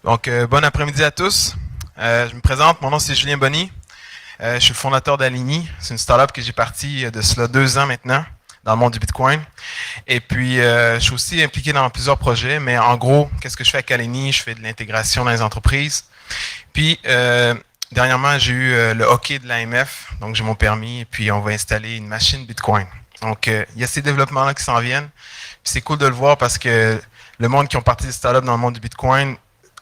Bon après-midi à tous. Je me présente, mon nom c'est Julien Bonny. Je suis le fondateur d'Alini. C'est une startup que j'ai partie de cela 2 ans maintenant dans le monde du Bitcoin. Et puis, je suis aussi impliqué dans plusieurs projets, mais en gros, qu'est-ce que je fais avec Alini? Je fais de l'intégration dans les entreprises. Puis, dernièrement, j'ai eu le hockey de l'AMF, donc j'ai mon permis, et puis on va installer une machine Bitcoin. Donc, il y a ces développements-là qui s'en viennent. Puis c'est cool de le voir parce que le monde qui ont parti des startups dans le monde du Bitcoin,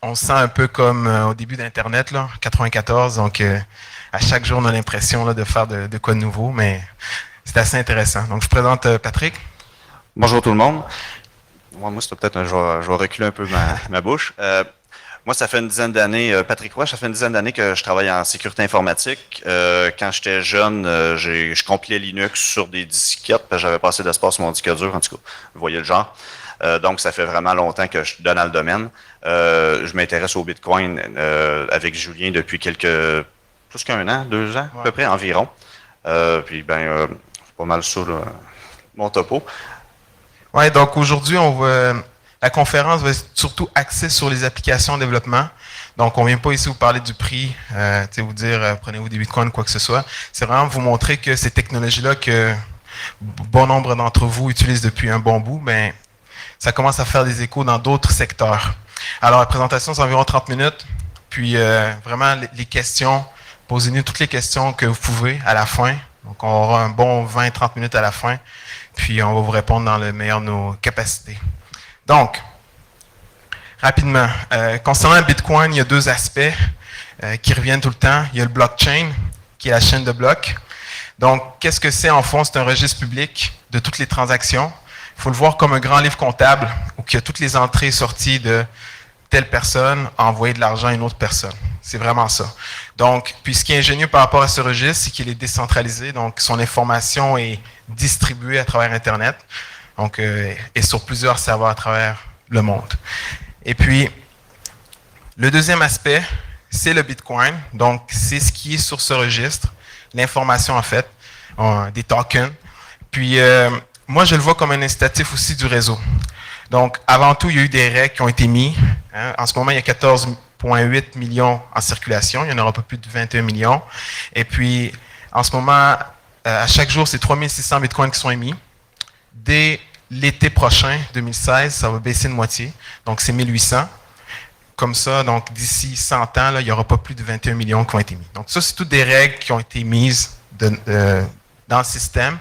on se sent un peu comme au début d'Internet, là, 94. Donc, à chaque jour, on a l'impression là, de faire de quoi de nouveau, mais c'est assez intéressant. Donc, je présente Patrick. Bonjour tout le monde. Moi c'est peut-être, je vais reculer un peu ma bouche. Moi, ça fait une dizaine d'années, Patrick Roy, ça fait une dizaine d'années que je travaille en sécurité informatique. Quand j'étais jeune, je compilais Linux sur des disquettes, parce que j'avais pas assez d'espace sur mon disque dur, en tout cas, vous voyez le genre. Donc, ça fait vraiment longtemps que je suis dans le domaine. Je m'intéresse au Bitcoin avec Julien depuis plus qu'1 an, 2 ans, à peu près, environ. Puis, c'est pas mal ça, là, mon topo. Oui, donc aujourd'hui, la conférence va être surtout axée sur les applications de développement. Donc, on ne vient pas ici vous parler du prix, vous dire prenez-vous des bitcoins ou quoi que ce soit. C'est vraiment vous montrer que ces technologies-là que bon nombre d'entre vous utilisent depuis un bon bout, ben, ça commence à faire des échos dans d'autres secteurs. Alors, la présentation, c'est environ 30 minutes. Puis, vraiment, les questions, posez-nous toutes les questions que vous pouvez à la fin. Donc, on aura un bon 20-30 minutes à la fin. Puis, on va vous répondre dans le meilleur de nos capacités. Donc, rapidement, concernant le Bitcoin, il y a 2 aspects qui reviennent tout le temps. Il y a le blockchain, qui est la chaîne de blocs. Donc, qu'est-ce que c'est en fond? C'est un registre public de toutes les transactions. Il faut le voir comme un grand livre comptable où il y a toutes les entrées et sorties de telle personne a envoyé de l'argent à une autre personne. C'est vraiment ça. Donc, puis ce qui est ingénieux par rapport à ce registre, c'est qu'il est décentralisé. Donc, son information est distribuée à travers Internet. Donc, et sur plusieurs serveurs à travers le monde. Et puis, le deuxième aspect, c'est le Bitcoin. Donc, c'est ce qui est sur ce registre, l'information en fait, des tokens. Puis, moi, je le vois comme un incitatif aussi du réseau. Donc, avant tout, il y a eu des règles qui ont été mises. Hein. En ce moment, il y a 14,8 millions en circulation. Il n'y en aura pas plus de 21 millions. Et puis, en ce moment, à chaque jour, c'est 3600 bitcoins qui sont émis. Dès l'été prochain, 2016, ça va baisser de moitié. Donc, c'est 1800. Comme ça, donc d'ici 100 ans, là, il n'y aura pas plus de 21 millions qui vont être émis. Donc, ça, c'est toutes des règles qui ont été mises dans le système.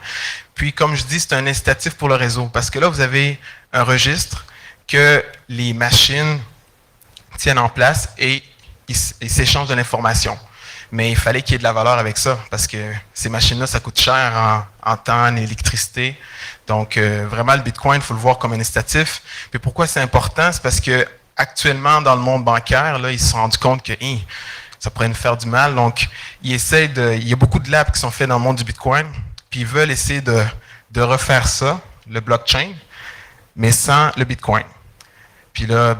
Puis, comme je dis, c'est un incitatif pour le réseau. Parce que là, vous avez un registre que les machines tiennent en place et ils s'échangent de l'information. Mais il fallait qu'il y ait de la valeur avec ça, parce que ces machines-là, ça coûte cher en temps, en électricité. Donc, vraiment, le Bitcoin, il faut le voir comme un incitatif. Puis pourquoi c'est important? C'est parce que actuellement, dans le monde bancaire, là, ils se sont rendus compte que ça pourrait nous faire du mal. Donc, il y a beaucoup de labs qui sont faits dans le monde du Bitcoin, puis ils veulent essayer de refaire ça, le blockchain, mais sans le Bitcoin. Puis là,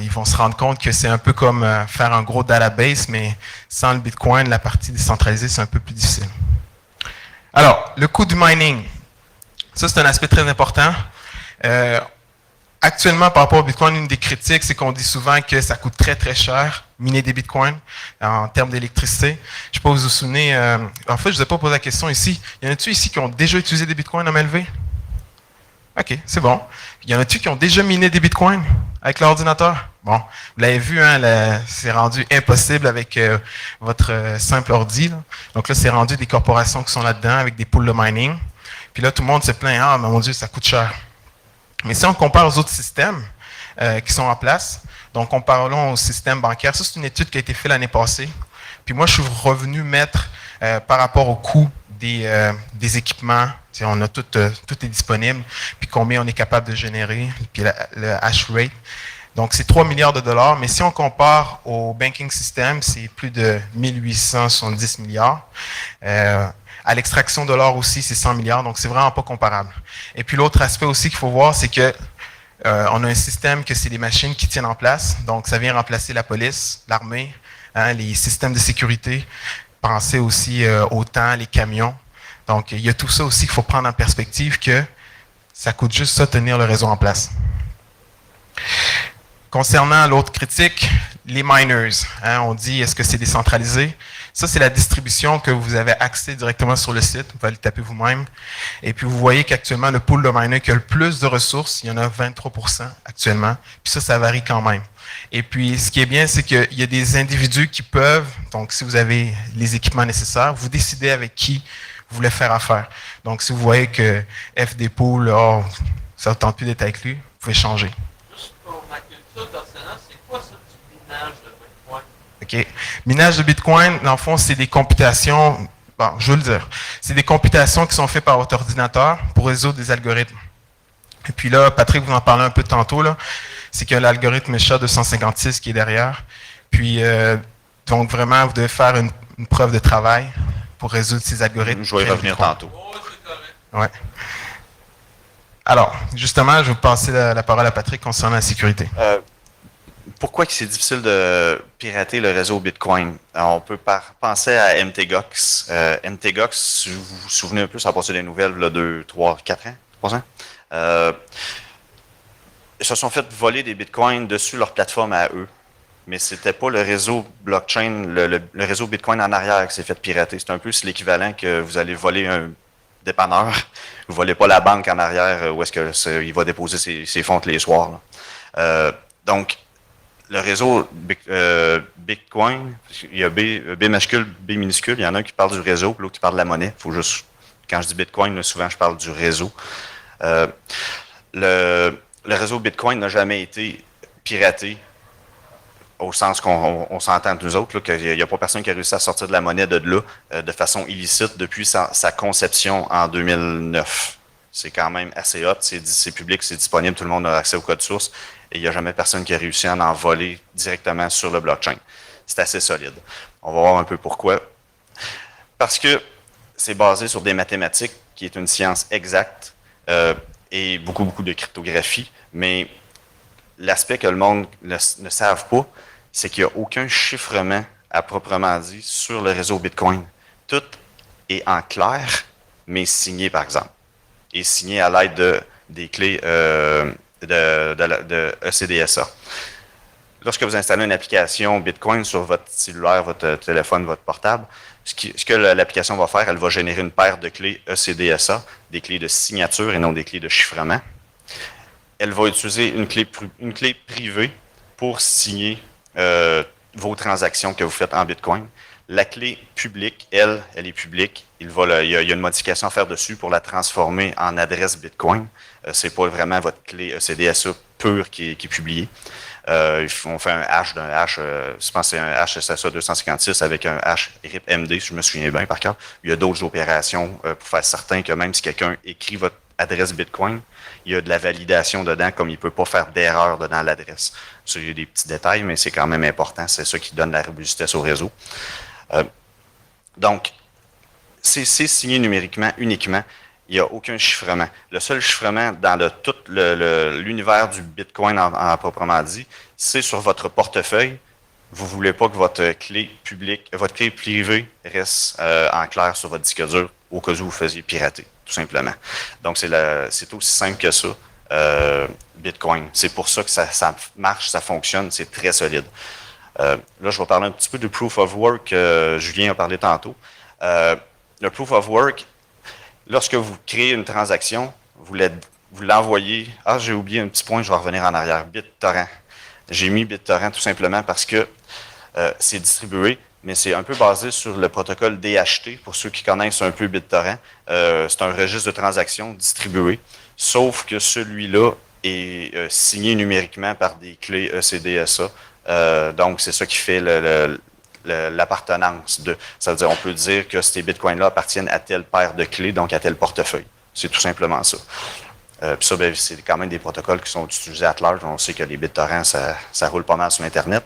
ils vont se rendre compte que c'est un peu comme faire un gros database, mais sans le Bitcoin, la partie décentralisée, c'est un peu plus difficile. Alors, le coût du mining. Ça, c'est un aspect très important. Actuellement, par rapport au Bitcoin, une des critiques, c'est qu'on dit souvent que ça coûte très, très cher miner des Bitcoins en termes d'électricité. Je ne sais pas si vous vous souvenez. En fait, je ne vous ai pas posé la question ici. Y en a-t-il ici qui ont déjà utilisé des Bitcoins à main levée? OK, c'est bon. Y en a-t-il qui ont déjà miné des Bitcoins avec l'ordinateur? Bon, vous l'avez vu, hein, c'est rendu impossible avec votre simple ordi. Là. Donc là, c'est rendu des corporations qui sont là-dedans avec des pools de mining. Puis là, tout le monde se plaint, ah, mais mon Dieu, ça coûte cher. Mais si on compare aux autres systèmes qui sont en place, donc comparons au système bancaire, ça, c'est une étude qui a été faite l'année passée. Puis moi, je suis revenu mettre par rapport au coût des équipements, on a tout est disponible, puis combien on est capable de générer, puis le hash rate. Donc, c'est 3 milliards de dollars, mais si on compare au banking system, c'est plus de 1870 milliards. À l'extraction de l'or aussi, c'est 100 milliards, donc c'est vraiment pas comparable. Et puis l'autre aspect aussi qu'il faut voir, c'est que on a un système que c'est des machines qui tiennent en place, donc ça vient remplacer la police, l'armée, hein, les systèmes de sécurité. Pensez aussi au temps, les camions. Donc, il y a tout ça aussi qu'il faut prendre en perspective que ça coûte juste ça tenir le réseau en place. Concernant l'autre critique, les miners, hein, on dit est-ce que c'est décentralisé? Ça, c'est la distribution que vous avez accès directement sur le site. Vous pouvez le taper vous-même. Et puis, vous voyez qu'actuellement, le pool de miners qui a le plus de ressources, il y en a 23% actuellement. Puis ça varie quand même. Et puis, ce qui est bien, c'est qu'il y a des individus qui peuvent, donc si vous avez les équipements nécessaires, vous décidez avec qui vous voulez faire affaire. Donc, si vous voyez que FD Pool, ça ne tente plus d'être avec lui, vous pouvez changer. Juste pour ma culture personnelle, c'est quoi ça du minage de Bitcoin? OK. Minage de Bitcoin, dans le fond, c'est des computations, bon, je veux le dire, c'est des computations qui sont faites par votre ordinateur pour résoudre des algorithmes. Et puis là, Patrick vous en parlait un peu tantôt, là, c'est qu'il y a l'algorithme SHA-256 qui est derrière. Puis, donc vraiment, vous devez faire une preuve de travail pour résoudre ces algorithmes. Je vais y revenir tantôt. Oh, c'est correct. Ouais. Alors, justement, je vais passer la parole à Patrick concernant la sécurité. Pourquoi c'est difficile de pirater le réseau Bitcoin? Alors, on peut penser à MTGOX. MTGOX, si vous vous souvenez un peu, ça a passé des nouvelles là, 2, 3, 4 ans, 3 ans. Ils se sont fait voler des Bitcoins dessus leur plateforme à eux. Mais c'était pas le réseau blockchain, le réseau Bitcoin en arrière qui s'est fait pirater. C'est un peu l'équivalent que vous allez voler un dépanneur. Vous ne volez pas la banque en arrière où est-ce que il va déposer ses fonds tous les soirs. Donc, le réseau Bitcoin, il y a B majuscule, B minuscule. Il y en a un qui parle du réseau, puis l'autre qui parle de la monnaie. Faut juste, quand je dis Bitcoin, souvent je parle du réseau. Le réseau Bitcoin n'a jamais été piraté au sens qu'on s'entend entre nous autres, qu'il n'y a pas personne qui a réussi à sortir de la monnaie de là de façon illicite depuis sa conception en 2009. C'est quand même assez hot, c'est public, c'est disponible, tout le monde a accès au code source et il n'y a jamais personne qui a réussi à en voler directement sur le blockchain. C'est assez solide. On va voir un peu pourquoi. Parce que c'est basé sur des mathématiques, qui est une science exacte et beaucoup de cryptographie, mais l'aspect que le monde ne savent pas, c'est qu'il n'y a aucun chiffrement à proprement dit sur le réseau Bitcoin. Tout est en clair, mais signé, par exemple. Et signé à l'aide des clés de ECDSA. Lorsque vous installez une application Bitcoin sur votre cellulaire, votre téléphone, votre portable, ce que l'application va faire, elle va générer une paire de clés ECDSA, des clés de signature et non des clés de chiffrement. Elle va utiliser une clé privée pour signer vos transactions que vous faites en Bitcoin. La clé publique, elle est publique. Il y a une modification à faire dessus pour la transformer en adresse Bitcoin. Ce n'est pas vraiment votre clé CDSA pure qui est publiée. On fait un hash d'un hash, je pense que c'est un hash SSA 256 avec un hash RIP-MD, si je me souviens bien par cœur. Il y a d'autres opérations pour faire certain que même si quelqu'un écrit votre adresse Bitcoin, il y a de la validation dedans, comme il ne peut pas faire d'erreur dedans l'adresse. Il y a des petits détails, mais c'est quand même important. C'est ça qui donne la robustesse au réseau. Donc, c'est signé numériquement uniquement. Il n'y a aucun chiffrement. Le seul chiffrement dans tout l'univers du Bitcoin en proprement dit, c'est sur votre portefeuille. Vous ne voulez pas que votre clé publique, votre clé privée reste en clair sur votre disque dur au cas où vous faisiez pirater, tout simplement. Donc, c'est aussi simple que ça, Bitcoin. C'est pour ça que ça marche, ça fonctionne, c'est très solide. Là, je vais parler un petit peu du Proof of Work que Julien a parlé tantôt. Le Proof of Work, lorsque vous créez une transaction, vous l'envoyez. Ah, j'ai oublié un petit point, je vais revenir en arrière. BitTorrent. J'ai mis BitTorrent tout simplement parce que c'est distribué, mais c'est un peu basé sur le protocole DHT, pour ceux qui connaissent un peu BitTorrent. C'est un registre de transactions distribué, sauf que celui-là est signé numériquement par des clés ECDSA. Donc, c'est ça qui fait l'appartenance. Ça veut dire, on peut dire que ces bitcoins-là appartiennent à telle paire de clés, donc à tel portefeuille. C'est tout simplement ça. Puis ça, c'est quand même des protocoles qui sont utilisés à large. On sait que les BitTorrent, ça roule pas mal sur Internet.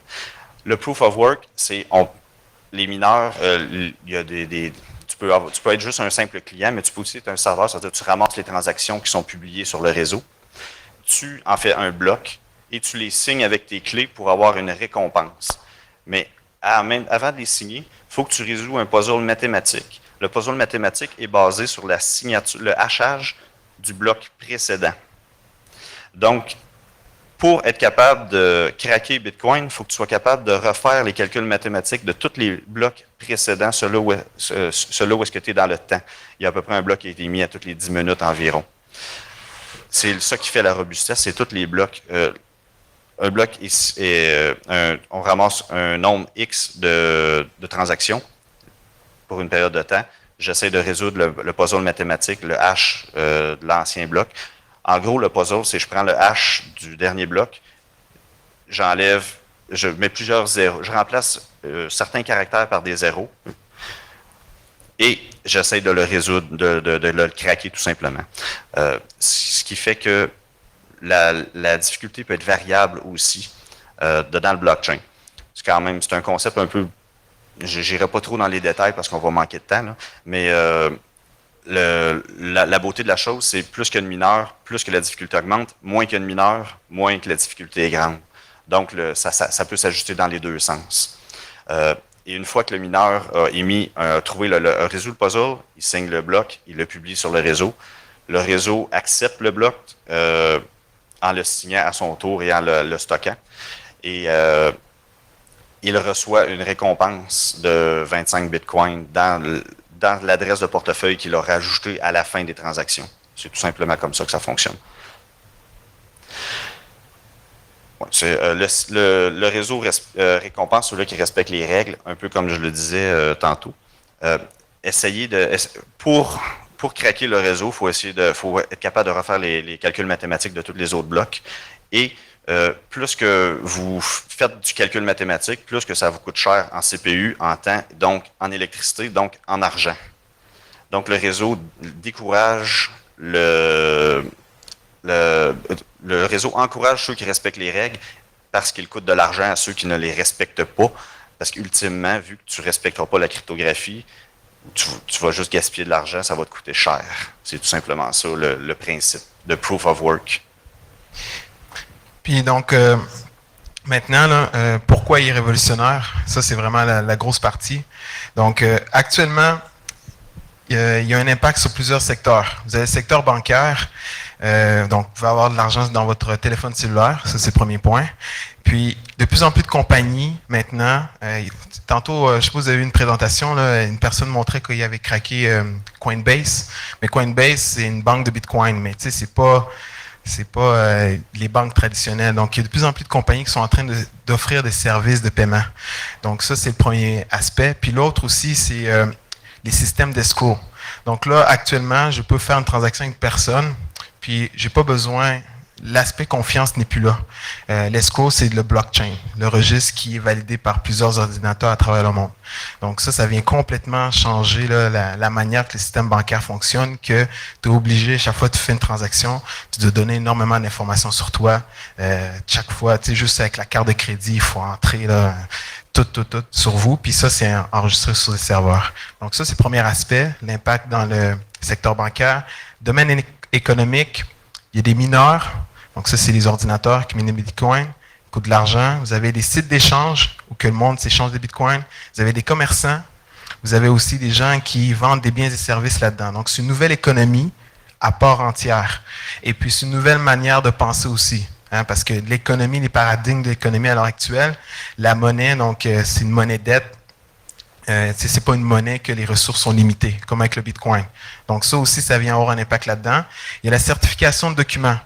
Le Proof of Work, c'est les mineurs, il y a tu peux être juste un simple client, mais tu peux aussi être un serveur, c'est-à-dire que tu ramasses les transactions qui sont publiées sur le réseau, tu en fais un bloc et tu les signes avec tes clés pour avoir une récompense. Mais avant de les signer, il faut que tu résous un puzzle mathématique. Le puzzle mathématique est basé sur la signature, le hachage du bloc précédent. Donc, pour être capable de craquer Bitcoin, il faut que tu sois capable de refaire les calculs mathématiques de tous les blocs précédents, ceux-là où est-ce que tu es dans le temps. Il y a à peu près un bloc qui a été mis à toutes les 10 minutes environ. C'est ça qui fait la robustesse, c'est tous les blocs. Un bloc, on ramasse un nombre X de transactions pour une période de temps. J'essaie de résoudre le puzzle mathématique, le hash de l'ancien bloc. En gros, le puzzle, c'est je prends le hash du dernier bloc, je mets plusieurs zéros, je remplace certains caractères par des zéros et j'essaie de le résoudre, de le craquer tout simplement. Ce qui fait que la difficulté peut être variable aussi dans le blockchain. C'est un concept un peu, je n'irai pas trop dans les détails parce qu'on va manquer de temps, là, mais la beauté de la chose, c'est plus qu'il y a de mineurs, plus que la difficulté augmente, moins qu'il y a de mineurs, moins que la difficulté est grande. Donc, ça peut s'ajuster dans les deux sens. Et une fois que le mineur a trouvé résout le puzzle, il signe le bloc, il le publie sur le réseau. Le réseau accepte le bloc en le signant à son tour et en le stockant. Et il reçoit une récompense de 25 bitcoins dans l'adresse de portefeuille qu'il aura ajoutée à la fin des transactions. C'est tout simplement comme ça que ça fonctionne. Le réseau récompense ceux-là qui respectent les règles, un peu comme je le disais tantôt. Pour craquer le réseau, faut être capable de refaire les calculs mathématiques de tous les autres blocs. Et plus que vous faites du calcul mathématique, plus que ça vous coûte cher en CPU, en temps, donc en électricité, donc en argent. Donc le réseau décourage le réseau encourage ceux qui respectent les règles parce qu'il coûte de l'argent à ceux qui ne les respectent pas. Parce qu'ultimement, vu que tu ne respecteras pas la cryptographie, tu vas juste gaspiller de l'argent, ça va te coûter cher. C'est tout simplement ça, le principe de proof of work. Puis donc, maintenant, là, pourquoi il est révolutionnaire? Ça, c'est vraiment la grosse partie. Donc, actuellement, il y a un impact sur plusieurs secteurs. Vous avez le secteur bancaire. Donc, vous pouvez avoir de l'argent dans votre téléphone cellulaire. Ça, c'est le premier point. Puis, de plus en plus de compagnies, maintenant, tantôt, je ne sais pas si vous avez vu une présentation, là, une personne montrait qu'il avait craqué Coinbase. Mais Coinbase, c'est une banque de Bitcoin. Mais tu sais, c'est pas les banques traditionnelles. Donc, il y a de plus en plus de compagnies qui sont en train d'offrir des services de paiement. Donc, ça, c'est le premier aspect. Puis l'autre aussi, c'est les systèmes d'escrow. Donc là, actuellement, je peux faire une transaction avec une personne, puis j'ai pas besoin, l'aspect confiance n'est plus là. L'escrow, c'est le blockchain, le registre qui est validé par plusieurs ordinateurs à travers le monde. Donc ça vient complètement changer là, la manière que le système bancaire fonctionne, que tu es obligé, chaque fois que tu fais une transaction, tu dois donner énormément d'informations sur toi. Chaque fois, tu sais, juste avec la carte de crédit, il faut entrer là, tout sur vous, puis ça, c'est enregistré sur les serveurs. Donc ça, c'est le premier aspect, l'impact dans le secteur bancaire. Domaine économique, il y a des mineurs, donc ça, c'est les ordinateurs qui minent des bitcoins, coûtent de l'argent. Vous avez des sites d'échange où que le monde s'échange des bitcoins. Vous avez des commerçants. Vous avez aussi des gens qui vendent des biens et des services là-dedans. Donc, c'est une nouvelle économie à part entière. Et puis, c'est une nouvelle manière de penser aussi. Hein, parce que l'économie, les paradigmes de l'économie à l'heure actuelle, la monnaie, donc c'est une monnaie dette. C'est pas une monnaie que les ressources sont limitées, comme avec le Bitcoin. Donc ça aussi, ça vient avoir un impact là-dedans. Il y a la certification de documents.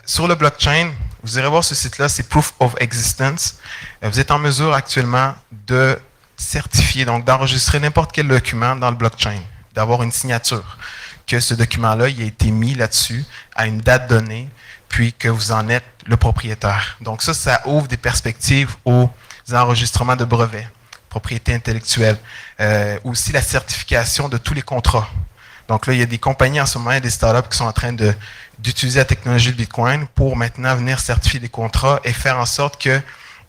Sur le blockchain, vous irez voir ce site-là, c'est Proof of Existence. Vous êtes en mesure actuellement de certifier, donc d'enregistrer n'importe quel document dans le blockchain, d'avoir une signature, que ce document-là, il a été mis là-dessus à une date donnée, puis que vous en êtes le propriétaire. Donc ça ouvre des perspectives aux enregistrements de brevets, propriété intellectuelle, aussi la certification de tous les contrats. Donc là, il y a des compagnies en ce moment, des startups qui sont en train d'utiliser la technologie de Bitcoin pour maintenant venir certifier des contrats et faire en sorte que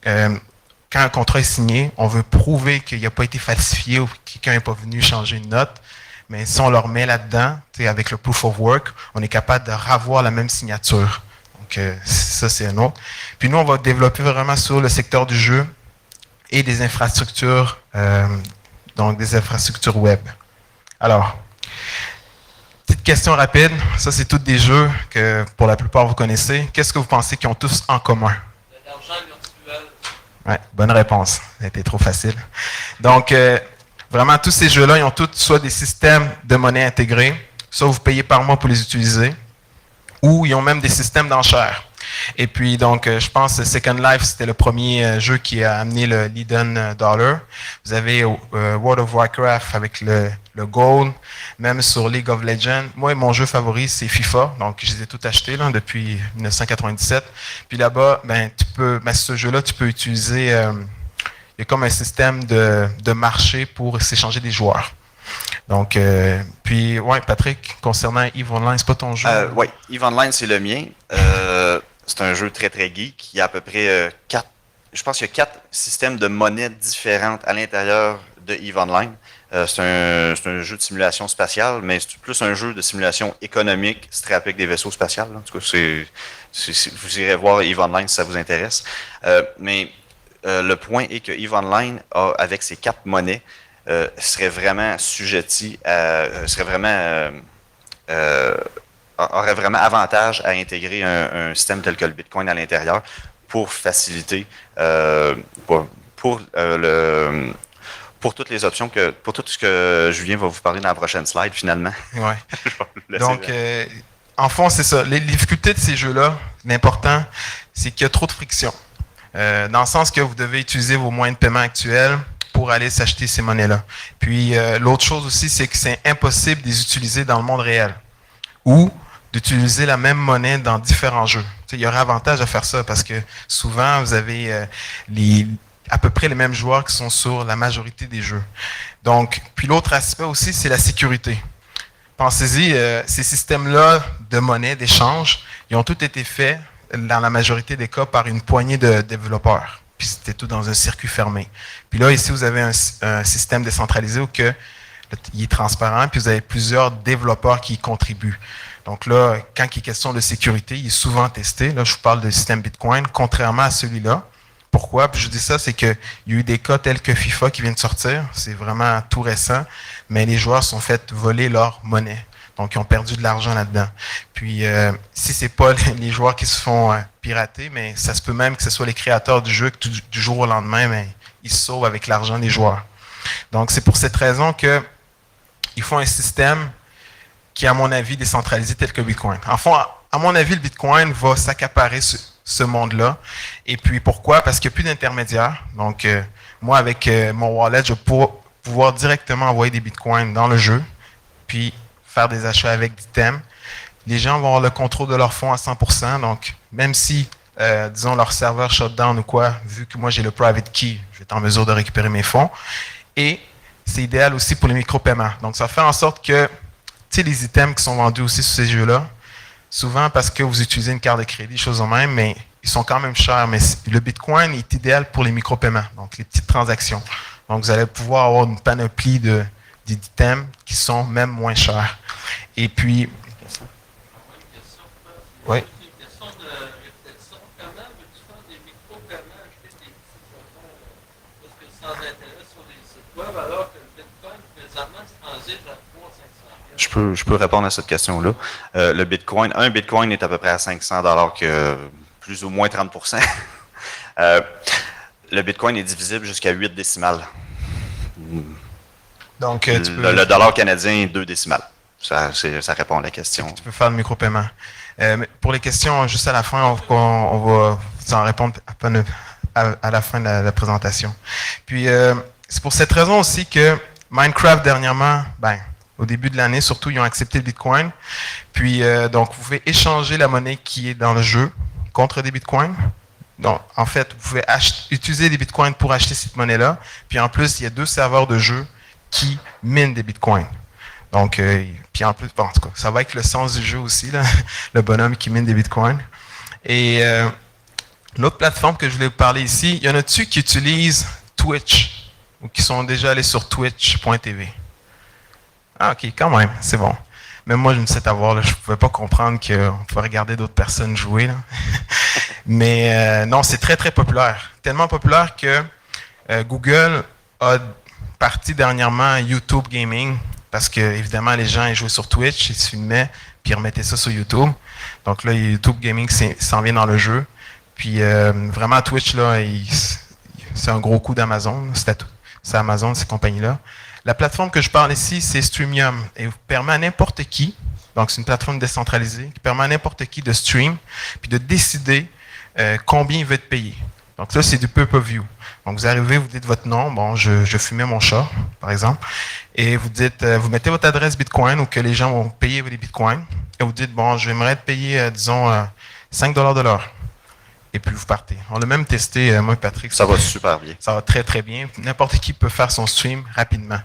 quand un contrat est signé, on veut prouver qu'il n'a pas été falsifié ou que quelqu'un n'est pas venu changer une note. Mais si on le remet là-dedans, avec le proof of work, on est capable de revoir la même signature. Donc, ça, c'est un autre. Puis nous, on va développer vraiment sur le secteur du jeu et des infrastructures, donc des infrastructures web. Alors, petite question rapide. Ça, c'est tous des jeux que, pour la plupart, vous connaissez. Qu'est-ce que vous pensez qu'ils ont tous en commun? De l'argent virtuel. Ouais, bonne réponse. Ça a été trop facile. Donc, vraiment, tous ces jeux-là, ils ont tous soit des systèmes de monnaie intégrés, soit vous payez par mois pour les utiliser, ou ils ont même des systèmes d'enchères. Et puis, donc, je pense que Second Life, c'était le premier jeu qui a amené le Leiden Dollar. Vous avez World of Warcraft avec le Gold, même sur League of Legends. Moi, mon jeu favori, c'est FIFA. Donc, je les ai tous achetés là, depuis 1997. Puis là-bas, ce jeu-là, tu peux utiliser... il y a comme un système de marché pour s'échanger des joueurs. Donc, puis, ouais, Patrick, concernant EVE Online, c'est pas ton jeu? Oui, EVE Online, c'est le mien. C'est un jeu très, très geek. Il y a à peu près je pense qu'il y a 4 systèmes de monnaie différentes à l'intérieur de EVE Online. C'est un jeu de simulation spatiale, mais c'est plus un jeu de simulation économique strappé avec des vaisseaux spatials. En tout cas, vous irez voir EVE Online si ça vous intéresse. Mais le point est que EVE Online, avec ses 4 monnaies, serait vraiment assujetti aurait vraiment avantage à intégrer un système tel que le Bitcoin à l'intérieur pour faciliter pour toutes les options pour tout ce que Julien va vous parler dans la prochaine slide finalement. Ouais. Donc en fond, c'est ça. Les difficultés de ces jeux-là, l'important, c'est qu'il y a trop de friction. Dans le sens que vous devez utiliser vos moyens de paiement actuels pour aller s'acheter ces monnaies-là. Puis l'autre chose aussi, c'est que c'est impossible de les utiliser dans le monde réel. Ou d'utiliser la même monnaie dans différents jeux. Il y aurait avantage à faire ça parce que souvent, vous avez à peu près les mêmes joueurs qui sont sur la majorité des jeux. Donc, puis l'autre aspect aussi, c'est la sécurité. Pensez-y, ces systèmes-là de monnaie, d'échange, ils ont tous été faits, dans la majorité des cas, par une poignée de développeurs. Puis c'était tout dans un circuit fermé. Puis là, ici, vous avez un système décentralisé où il est transparent, puis vous avez plusieurs développeurs qui y contribuent. Donc là, quand il est question de sécurité, il est souvent testé. Là, je vous parle du système Bitcoin, contrairement à celui-là. Pourquoi? Puis je dis ça, c'est qu'il y a eu des cas tels que FIFA qui viennent de sortir. C'est vraiment tout récent. Mais les joueurs se sont fait voler leur monnaie. Donc, ils ont perdu de l'argent là-dedans. Puis, si c'est pas les joueurs qui se font pirater, mais ça se peut même que ce soit les créateurs du jeu, que du jour au lendemain, mais ils se sauvent avec l'argent des joueurs. Donc, c'est pour cette raison que ils font un système qui est, à mon avis, décentralisé tel que Bitcoin. Enfin, à mon avis, le Bitcoin va s'accaparer ce monde-là. Et puis, pourquoi? Parce qu'il n'y a plus d'intermédiaires. Donc, moi, avec mon wallet, je vais pouvoir directement envoyer des Bitcoins dans le jeu, puis faire des achats avec d'items. Les gens vont avoir le contrôle de leurs fonds à 100%. Donc, même si, disons, leur serveur shutdown ou quoi, vu que moi, j'ai le private key, je vais être en mesure de récupérer mes fonds. Et c'est idéal aussi pour les micro-paiements. Donc, ça fait en sorte que, tu sais, les items qui sont vendus aussi sur ces jeux-là, souvent parce que vous utilisez une carte de crédit, choses en même, mais ils sont quand même chers. Mais le Bitcoin est idéal pour les micro-paiements, donc les petites transactions. Donc, vous allez pouvoir avoir une panoplie d'items qui sont même moins chers. Et puis... Oui. Une question de réflexion. Comment veux-tu faire des micro-paiements, acheter des petits montants, parce que sans intérêt sur les sites web, alors que le Bitcoin, présentement, se transige à 300-500 $? Je peux répondre à cette question-là. Un Bitcoin est à peu près à 500 $, que plus ou moins 30%. Le Bitcoin est divisible jusqu'à 8 décimales. Donc, le dollar canadien, 2 décimales. Ça répond à la question. Tu peux faire le micro-paiement. Pour les questions, juste à la fin, on va vous en répondre à la fin de la présentation. Puis, c'est pour cette raison aussi que Minecraft, dernièrement, au début de l'année, surtout, ils ont accepté le Bitcoin. Puis, donc, vous pouvez échanger la monnaie qui est dans le jeu contre des Bitcoins. Donc, en fait, vous pouvez utiliser des Bitcoins pour acheter cette monnaie-là. Puis, en plus, il y a 2 serveurs de jeu qui minent des Bitcoins. Donc, puis en plus, en tout cas, ça va avec le sens du jeu aussi, là, le bonhomme qui mine des Bitcoins. Et l'autre plateforme que je voulais vous parler ici, il y en a-tu qui utilisent Twitch ou qui sont déjà allés sur twitch.tv? Ah, OK, quand même, c'est bon. Même moi, je me sais avoir, là, je ne pouvais pas comprendre qu'on pouvait regarder d'autres personnes jouer. Là. Mais non, c'est très, très populaire. Tellement populaire que Google a parti dernièrement YouTube Gaming. parce que évidemment les gens ils jouaient sur Twitch, ils se filmaient, puis ils remettaient ça sur YouTube. Donc là, YouTube Gaming s'en vient dans le jeu. Puis vraiment Twitch là, c'est un gros coup d'Amazon. C'est Amazon ces compagnies-là. La plateforme que je parle ici, c'est Streamium et vous permet à n'importe qui. Donc c'est une plateforme décentralisée qui permet à n'importe qui de stream puis de décider combien il veut être payé. Donc ça, c'est du pay-per-view. Donc vous arrivez, vous dites votre nom, bon, je fumais mon chat, par exemple, et vous dites, vous mettez votre adresse Bitcoin ou que les gens vont payer les Bitcoins, et vous dites, bon, j'aimerais être payé, disons, $5 de l'heure. Et puis vous partez. On l'a même testé, moi et Patrick. Ça va super bien. Ça va très très bien. N'importe qui peut faire son stream rapidement.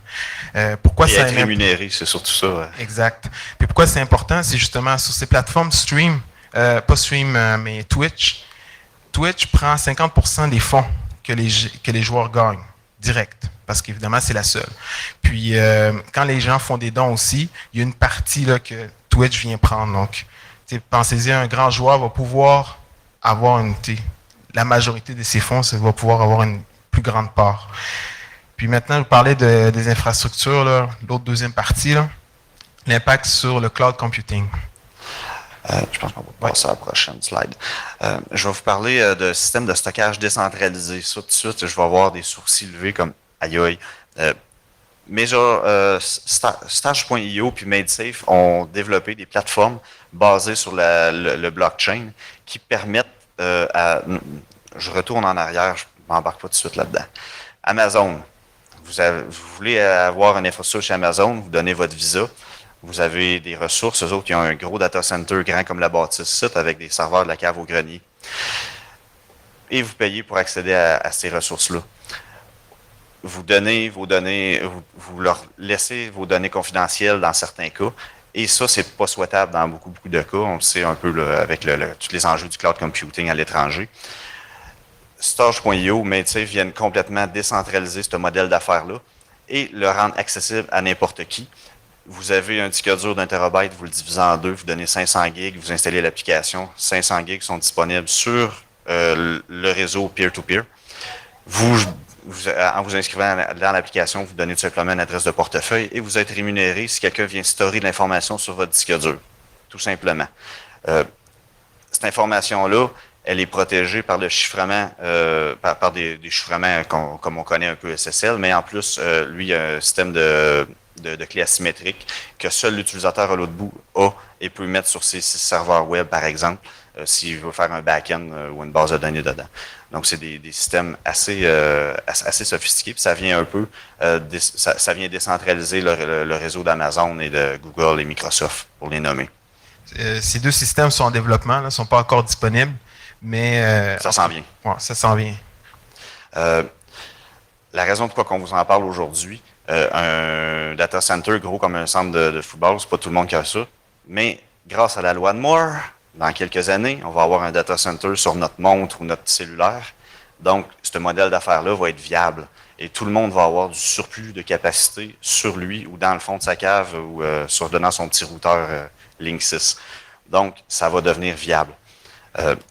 Pourquoi Et ça être rémunéré, c'est surtout ça. Ouais. Exact. Puis pourquoi c'est important, c'est justement sur ces plateformes stream, pas stream, mais Twitch. Twitch prend 50% des fonds que les joueurs gagnent, direct, parce qu'évidemment, c'est la seule. Puis, quand les gens font des dons aussi, il y a une partie là, que Twitch vient prendre. Donc, pensez-y, un grand joueur va pouvoir avoir la majorité de ses fonds, ça va pouvoir avoir une plus grande part. Puis maintenant, vous parlez des infrastructures, l'autre deuxième partie, l'impact sur le cloud computing. Je pense qu'on va passer à la prochaine slide. Je vais vous parler de système de stockage décentralisé. Ça, tout de suite, je vais avoir des sourcils levés comme aïe aïe. Stage.io puis MadeSafe ont développé des plateformes basées sur le blockchain qui permettent je retourne en arrière, je ne m'embarque pas tout de suite là-dedans. Amazon. Vous voulez avoir une infrastructure chez Amazon, vous donnez votre visa. Vous avez des ressources, eux autres qui ont un gros data center grand comme la bâtisse site avec des serveurs de la cave au grenier. Et vous payez pour accéder à ces ressources-là. Vous donnez vos données, vous leur laissez vos données confidentielles dans certains cas. Et ça, c'est pas souhaitable dans beaucoup de cas. On le sait un peu là, avec tous les enjeux du cloud computing à l'étranger. Stage.io, MadeSafe viennent complètement décentraliser ce modèle d'affaires-là et le rendre accessible à n'importe qui. Vous avez un disque dur d'1 TB, vous le divisez en deux, vous donnez 500 gigs, vous installez l'application. 500 gigs sont disponibles sur le réseau peer-to-peer. En vous inscrivant dans l'application, vous donnez tout simplement une adresse de portefeuille et vous êtes rémunéré si quelqu'un vient storer de l'information sur votre disque dur, tout simplement. Cette information-là, elle est protégée par le chiffrement, par des chiffrements comme on connaît un peu SSL, mais en plus, lui, il y a un système de clés asymétriques que seul l'utilisateur à l'autre bout a et peut mettre sur ses serveurs web, par exemple, s'il veut faire un back-end ou une base de données dedans. Donc, c'est des systèmes assez sophistiqués, puis ça vient un peu, ça vient décentraliser le réseau d'Amazon et de Google et Microsoft, pour les nommer. Ces deux systèmes sont en développement, ne sont pas encore disponibles, mais... ça s'en vient. Ouais, ça s'en vient. La raison pourquoi on vous en parle aujourd'hui, un data center gros comme un centre de football, c'est pas tout le monde qui a ça, mais grâce à la loi de Moore, dans quelques années, on va avoir un data center sur notre montre ou notre cellulaire. Donc, ce modèle d'affaires-là va être viable et tout le monde va avoir du surplus de capacité sur lui ou dans le fond de sa cave ou dans son petit routeur Link 6. Donc, ça va devenir viable.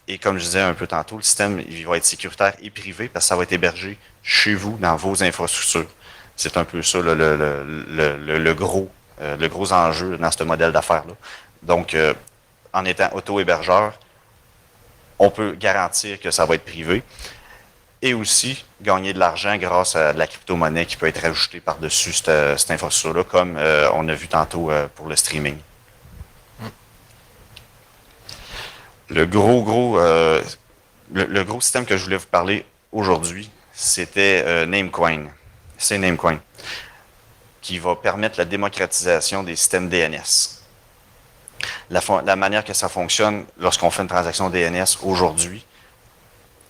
Et comme je disais un peu tantôt, le système il va être sécuritaire et privé parce que ça va être hébergé chez vous, dans vos infrastructures. C'est un peu ça le gros enjeu dans ce modèle d'affaires-là. Donc, en étant auto-hébergeur, on peut garantir que ça va être privé et aussi gagner de l'argent grâce à de la crypto-monnaie qui peut être ajoutée par-dessus cette infrastructure-là, comme on a vu tantôt pour le streaming. Le gros système que je voulais vous parler aujourd'hui, c'était Namecoin. C'est Namecoin qui va permettre la démocratisation des systèmes DNS. La manière que ça fonctionne lorsqu'on fait une transaction DNS aujourd'hui,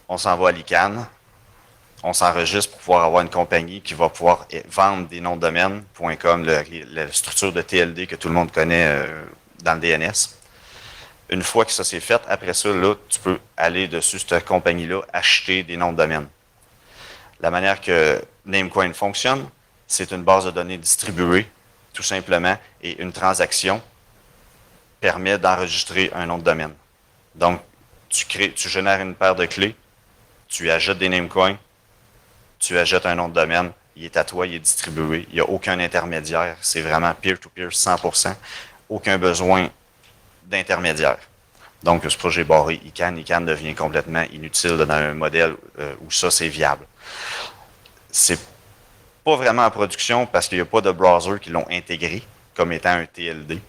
on s'en va à l'ICANN, on s'enregistre pour pouvoir avoir une compagnie qui va pouvoir vendre des noms de domaine, .com, la structure de TLD que tout le monde connaît dans le DNS. Une fois que ça s'est fait, après ça, là, tu peux aller dessus cette compagnie-là, acheter des noms de domaine. La manière que Namecoin fonctionne, c'est une base de données distribuée, tout simplement, et une transaction permet d'enregistrer un nom de domaine. Donc, tu génères une paire de clés, tu achètes des Namecoins, tu achètes un nom de domaine il est à toi, il est distribué, il n'y a aucun intermédiaire, c'est vraiment peer-to-peer 100%, aucun besoin d'intermédiaire. Donc, ce projet barré ICANN. ICANN devient complètement inutile dans un modèle où ça, c'est viable. C'est pas vraiment en production parce qu'il n'y a pas de browser qui l'ont intégré comme étant un TLD.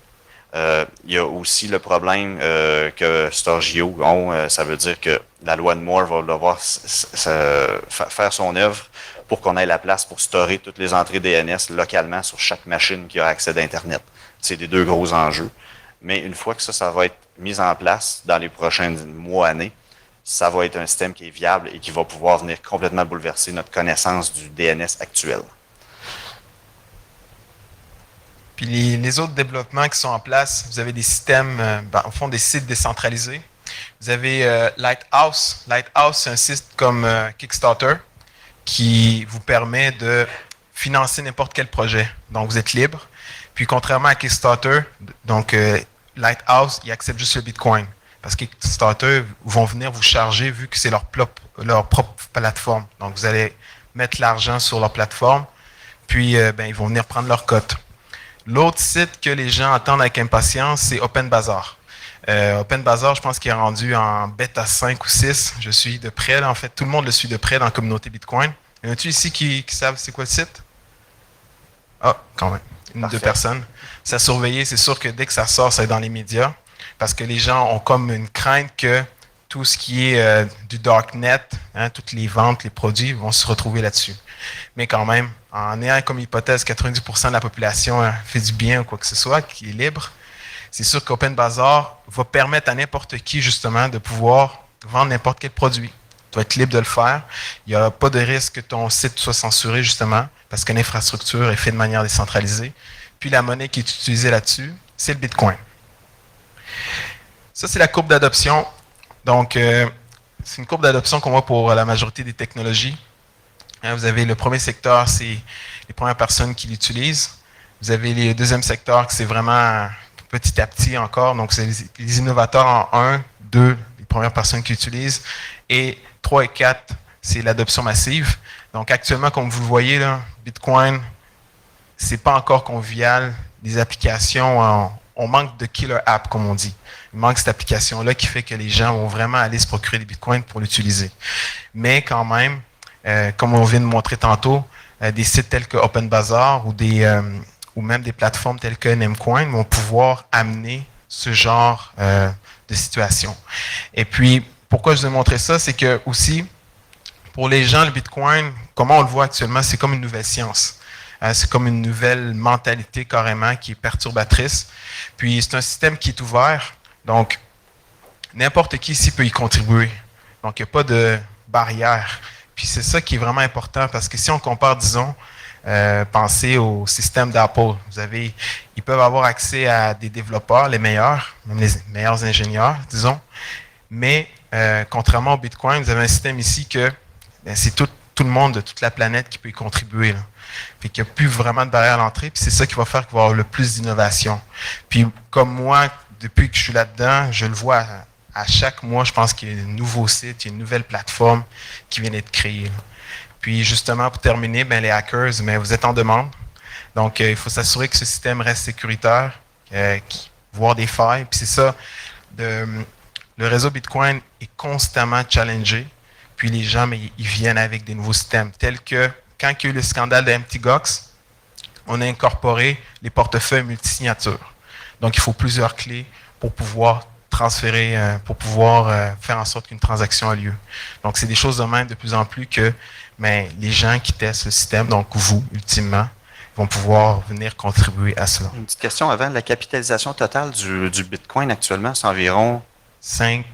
Il y a aussi le problème que Storgio ont, ça veut dire que la loi de Moore va devoir faire son œuvre pour qu'on ait la place pour stocker toutes les entrées DNS localement sur chaque machine qui a accès d'Internet. C'est des deux gros enjeux. Mais une fois que ça va être mis en place dans les prochains mois, années, ça va être un système qui est viable et qui va pouvoir venir complètement bouleverser notre connaissance du DNS actuel. Puis les autres développements qui sont en place, vous avez des systèmes, au fond des sites décentralisés. Vous avez Lighthouse. Lighthouse, c'est un site comme Kickstarter qui vous permet de financer n'importe quel projet. Donc, vous êtes libre. Puis, contrairement à Kickstarter, donc Lighthouse, ils acceptent juste le Bitcoin. Parce que Kickstarter vont venir vous charger vu que c'est leur propre plateforme. Donc, vous allez mettre l'argent sur leur plateforme, puis ils vont venir prendre leur cote. L'autre site que les gens attendent avec impatience, c'est OpenBazaar. OpenBazaar, je pense qu'il est rendu en bêta 5 ou 6. Je suis de près, là, en fait, tout le monde le suit de près dans la communauté Bitcoin. Y en a-tu ici qui savent c'est quoi le site? Ah, quand même. Une ou deux personnes. Ça surveiller, c'est sûr que dès que ça sort, ça est dans les médias. Parce que les gens ont comme une crainte que tout ce qui est du darknet, toutes les ventes, les produits vont se retrouver là-dessus. Mais quand même, en ayant comme hypothèse 90% de la population fait du bien ou quoi que ce soit, qui est libre, c'est sûr qu'OpenBazaar va permettre à n'importe qui, justement, de pouvoir vendre n'importe quel produit. Tu vas être libre de le faire. Il n'y a pas de risque que ton site soit censuré, justement, parce que l'infrastructure est faite de manière décentralisée. Puis la monnaie qui est utilisée là-dessus, c'est le Bitcoin. Ça, c'est la courbe d'adoption. Donc, c'est une courbe d'adoption qu'on voit pour la majorité des technologies. Vous avez le premier secteur, c'est les premières personnes qui l'utilisent. Vous avez le deuxième secteur, c'est vraiment petit à petit encore. Donc, c'est les innovateurs en 1, 2, les premières personnes qui l'utilisent. Et 3 et 4, c'est l'adoption massive. Donc, actuellement, comme vous le voyez, là, Bitcoin, c'est pas encore convivial. Les applications, on manque de killer app, comme on dit. Il manque cette application-là qui fait que les gens vont vraiment aller se procurer des bitcoins pour l'utiliser. Mais quand même, comme on vient de montrer tantôt, des sites tels que OpenBazaar ou même des plateformes telles que Namecoin vont pouvoir amener ce genre de situation. Et puis, pourquoi je vous ai montré ça, c'est que aussi, pour les gens, le Bitcoin, comment on le voit actuellement, c'est comme une nouvelle science. C'est comme une nouvelle mentalité carrément qui est perturbatrice. Puis c'est un système qui est ouvert, donc n'importe qui ici peut y contribuer. Donc il n'y a pas de barrière. Puis c'est ça qui est vraiment important parce que si on compare, disons, pensez au système d'Apple. Ils peuvent avoir accès à des développeurs, les meilleurs, même les meilleurs ingénieurs, disons. Mais contrairement au Bitcoin, vous avez un système ici que c'est tout le monde de toute la planète qui peut y contribuer. Là. Fait qu'il n'y a plus vraiment de barrière à l'entrée, puis c'est ça qui va faire qu'il va y avoir le plus d'innovation. Puis comme moi, depuis que je suis là-dedans, je le vois à chaque mois, je pense qu'il y a un nouveau site, il y a une nouvelle plateforme qui vient d'être créée. Là. Puis justement, pour terminer, les hackers, vous êtes en demande. Donc, il faut s'assurer que ce système reste sécuritaire, voir des failles. Puis c'est ça, le réseau Bitcoin est constamment challengé. Puis les gens, ils viennent avec des nouveaux systèmes, tels que quand il y a eu le scandale de MTGOX, on a incorporé les portefeuilles multisignatures. Donc, il faut plusieurs clés pour pouvoir transférer, pour pouvoir faire en sorte qu'une transaction a lieu. Donc, c'est des choses de même de plus en plus que les gens qui testent le système, donc vous, ultimement, vont pouvoir venir contribuer à cela. Une petite question avant. La capitalisation totale du Bitcoin actuellement, c'est environ 5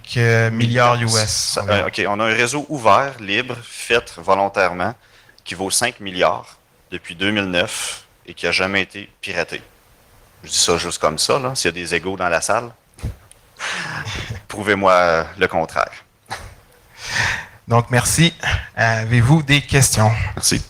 milliards US. OK, on a un réseau ouvert, libre, fait volontairement, qui vaut 5 milliards depuis 2009 et qui n'a jamais été piraté. Je dis ça juste comme ça, là. S'il y a des égos dans la salle, prouvez-moi le contraire. Donc, merci. Avez-vous des questions? Merci.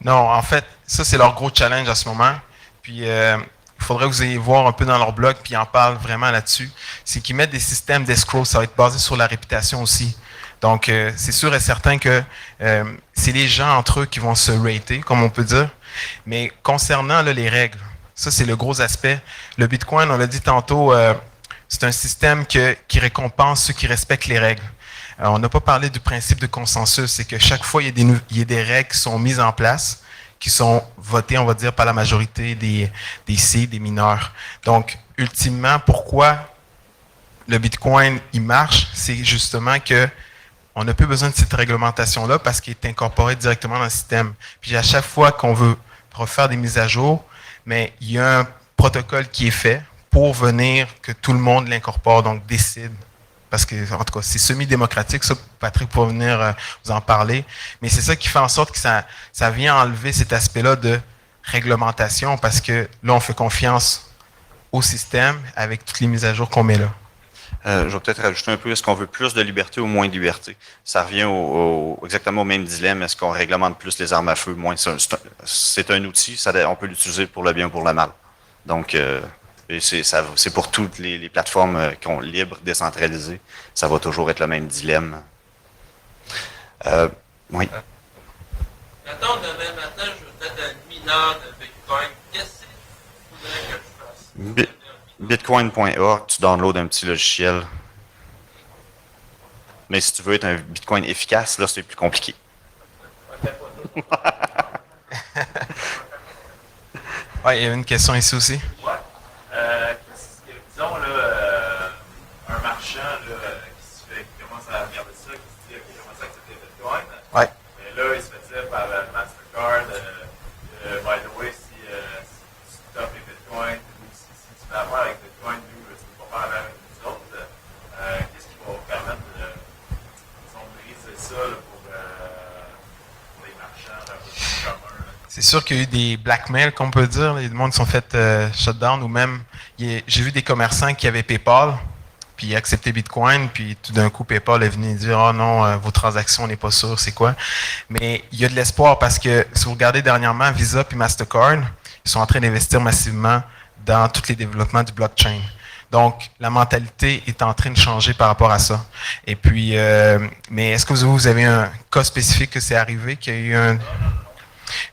Non, en fait, ça, c'est leur gros challenge à ce moment. Puis, il faudrait que vous ayez voir un peu dans leur blog, puis ils en parlent vraiment là-dessus. C'est qu'ils mettent des systèmes d'escrow, ça va être basé sur la réputation aussi. Donc, c'est sûr et certain que c'est les gens entre eux qui vont se rater, comme on peut dire. Mais concernant là, les règles, ça, c'est le gros aspect. Le Bitcoin, on l'a dit tantôt, c'est un système qui récompense ceux qui respectent les règles. On n'a pas parlé du principe de consensus, c'est que chaque fois, il y a des règles qui sont mises en place, qui sont votées, on va dire, par la majorité des seeds, des mineurs. Donc, ultimement, pourquoi le Bitcoin, il marche, c'est justement que on n'a plus besoin de cette réglementation-là parce qu'il est incorporé directement dans le système. Puis à chaque fois qu'on veut refaire des mises à jour, mais il y a un protocole qui est fait pour venir que tout le monde l'incorpore, donc décide. Parce que, en tout cas, c'est semi-démocratique, ça, Patrick pourra venir vous en parler. Mais c'est ça qui fait en sorte que ça vient enlever cet aspect-là de réglementation parce que là, on fait confiance au système avec toutes les mises à jour qu'on met là. Je vais peut-être rajouter un peu, est-ce qu'on veut plus de liberté ou moins de liberté? Ça revient exactement au même dilemme. Est-ce qu'on réglemente plus les armes à feu, moins? C'est un outil, on peut l'utiliser pour le bien ou pour le mal. Donc, c'est pour toutes les plateformes qui sont libres, décentralisées. Ça va toujours être le même dilemme. Oui. Mettons, demain matin, je veux être un mineur de Bitcoin. Qu'est-ce qu'il faudrait que je fasse? Bitcoin.org, tu downloads un petit logiciel. Mais si tu veux être un Bitcoin efficace, là, c'est plus compliqué. Oui, il y a une question ici aussi. Ouais. Disons, un marchand qui commence à regarder ça, qui se dit, OK, je commence à accepter Bitcoin. Ouais. Mais là, il se fait dire par Mastercard, by the way, si tu offres les Bitcoins, ou si tu fais affaire avec Bitcoin, nous, tu ne peux pas faire affaire avec nous autres, qu'est-ce qui va vous permettre de briser ça là, pour les marchands un peu plus communs? C'est sûr qu'il y a eu des blackmails, qu'on peut dire. Les gens sont fait shutdown ou même, j'ai vu des commerçants qui avaient PayPal, puis acceptaient Bitcoin, puis tout d'un coup, PayPal est venu dire « Oh non, vos transactions, on n'est pas sûr, c'est quoi? » Mais il y a de l'espoir parce que si vous regardez dernièrement, Visa et Mastercard, ils sont en train d'investir massivement dans tous les développements du blockchain. Donc, la mentalité est en train de changer par rapport à ça. Et puis, mais est-ce que vous avez un cas spécifique que c'est arrivé, qu'il y a eu un...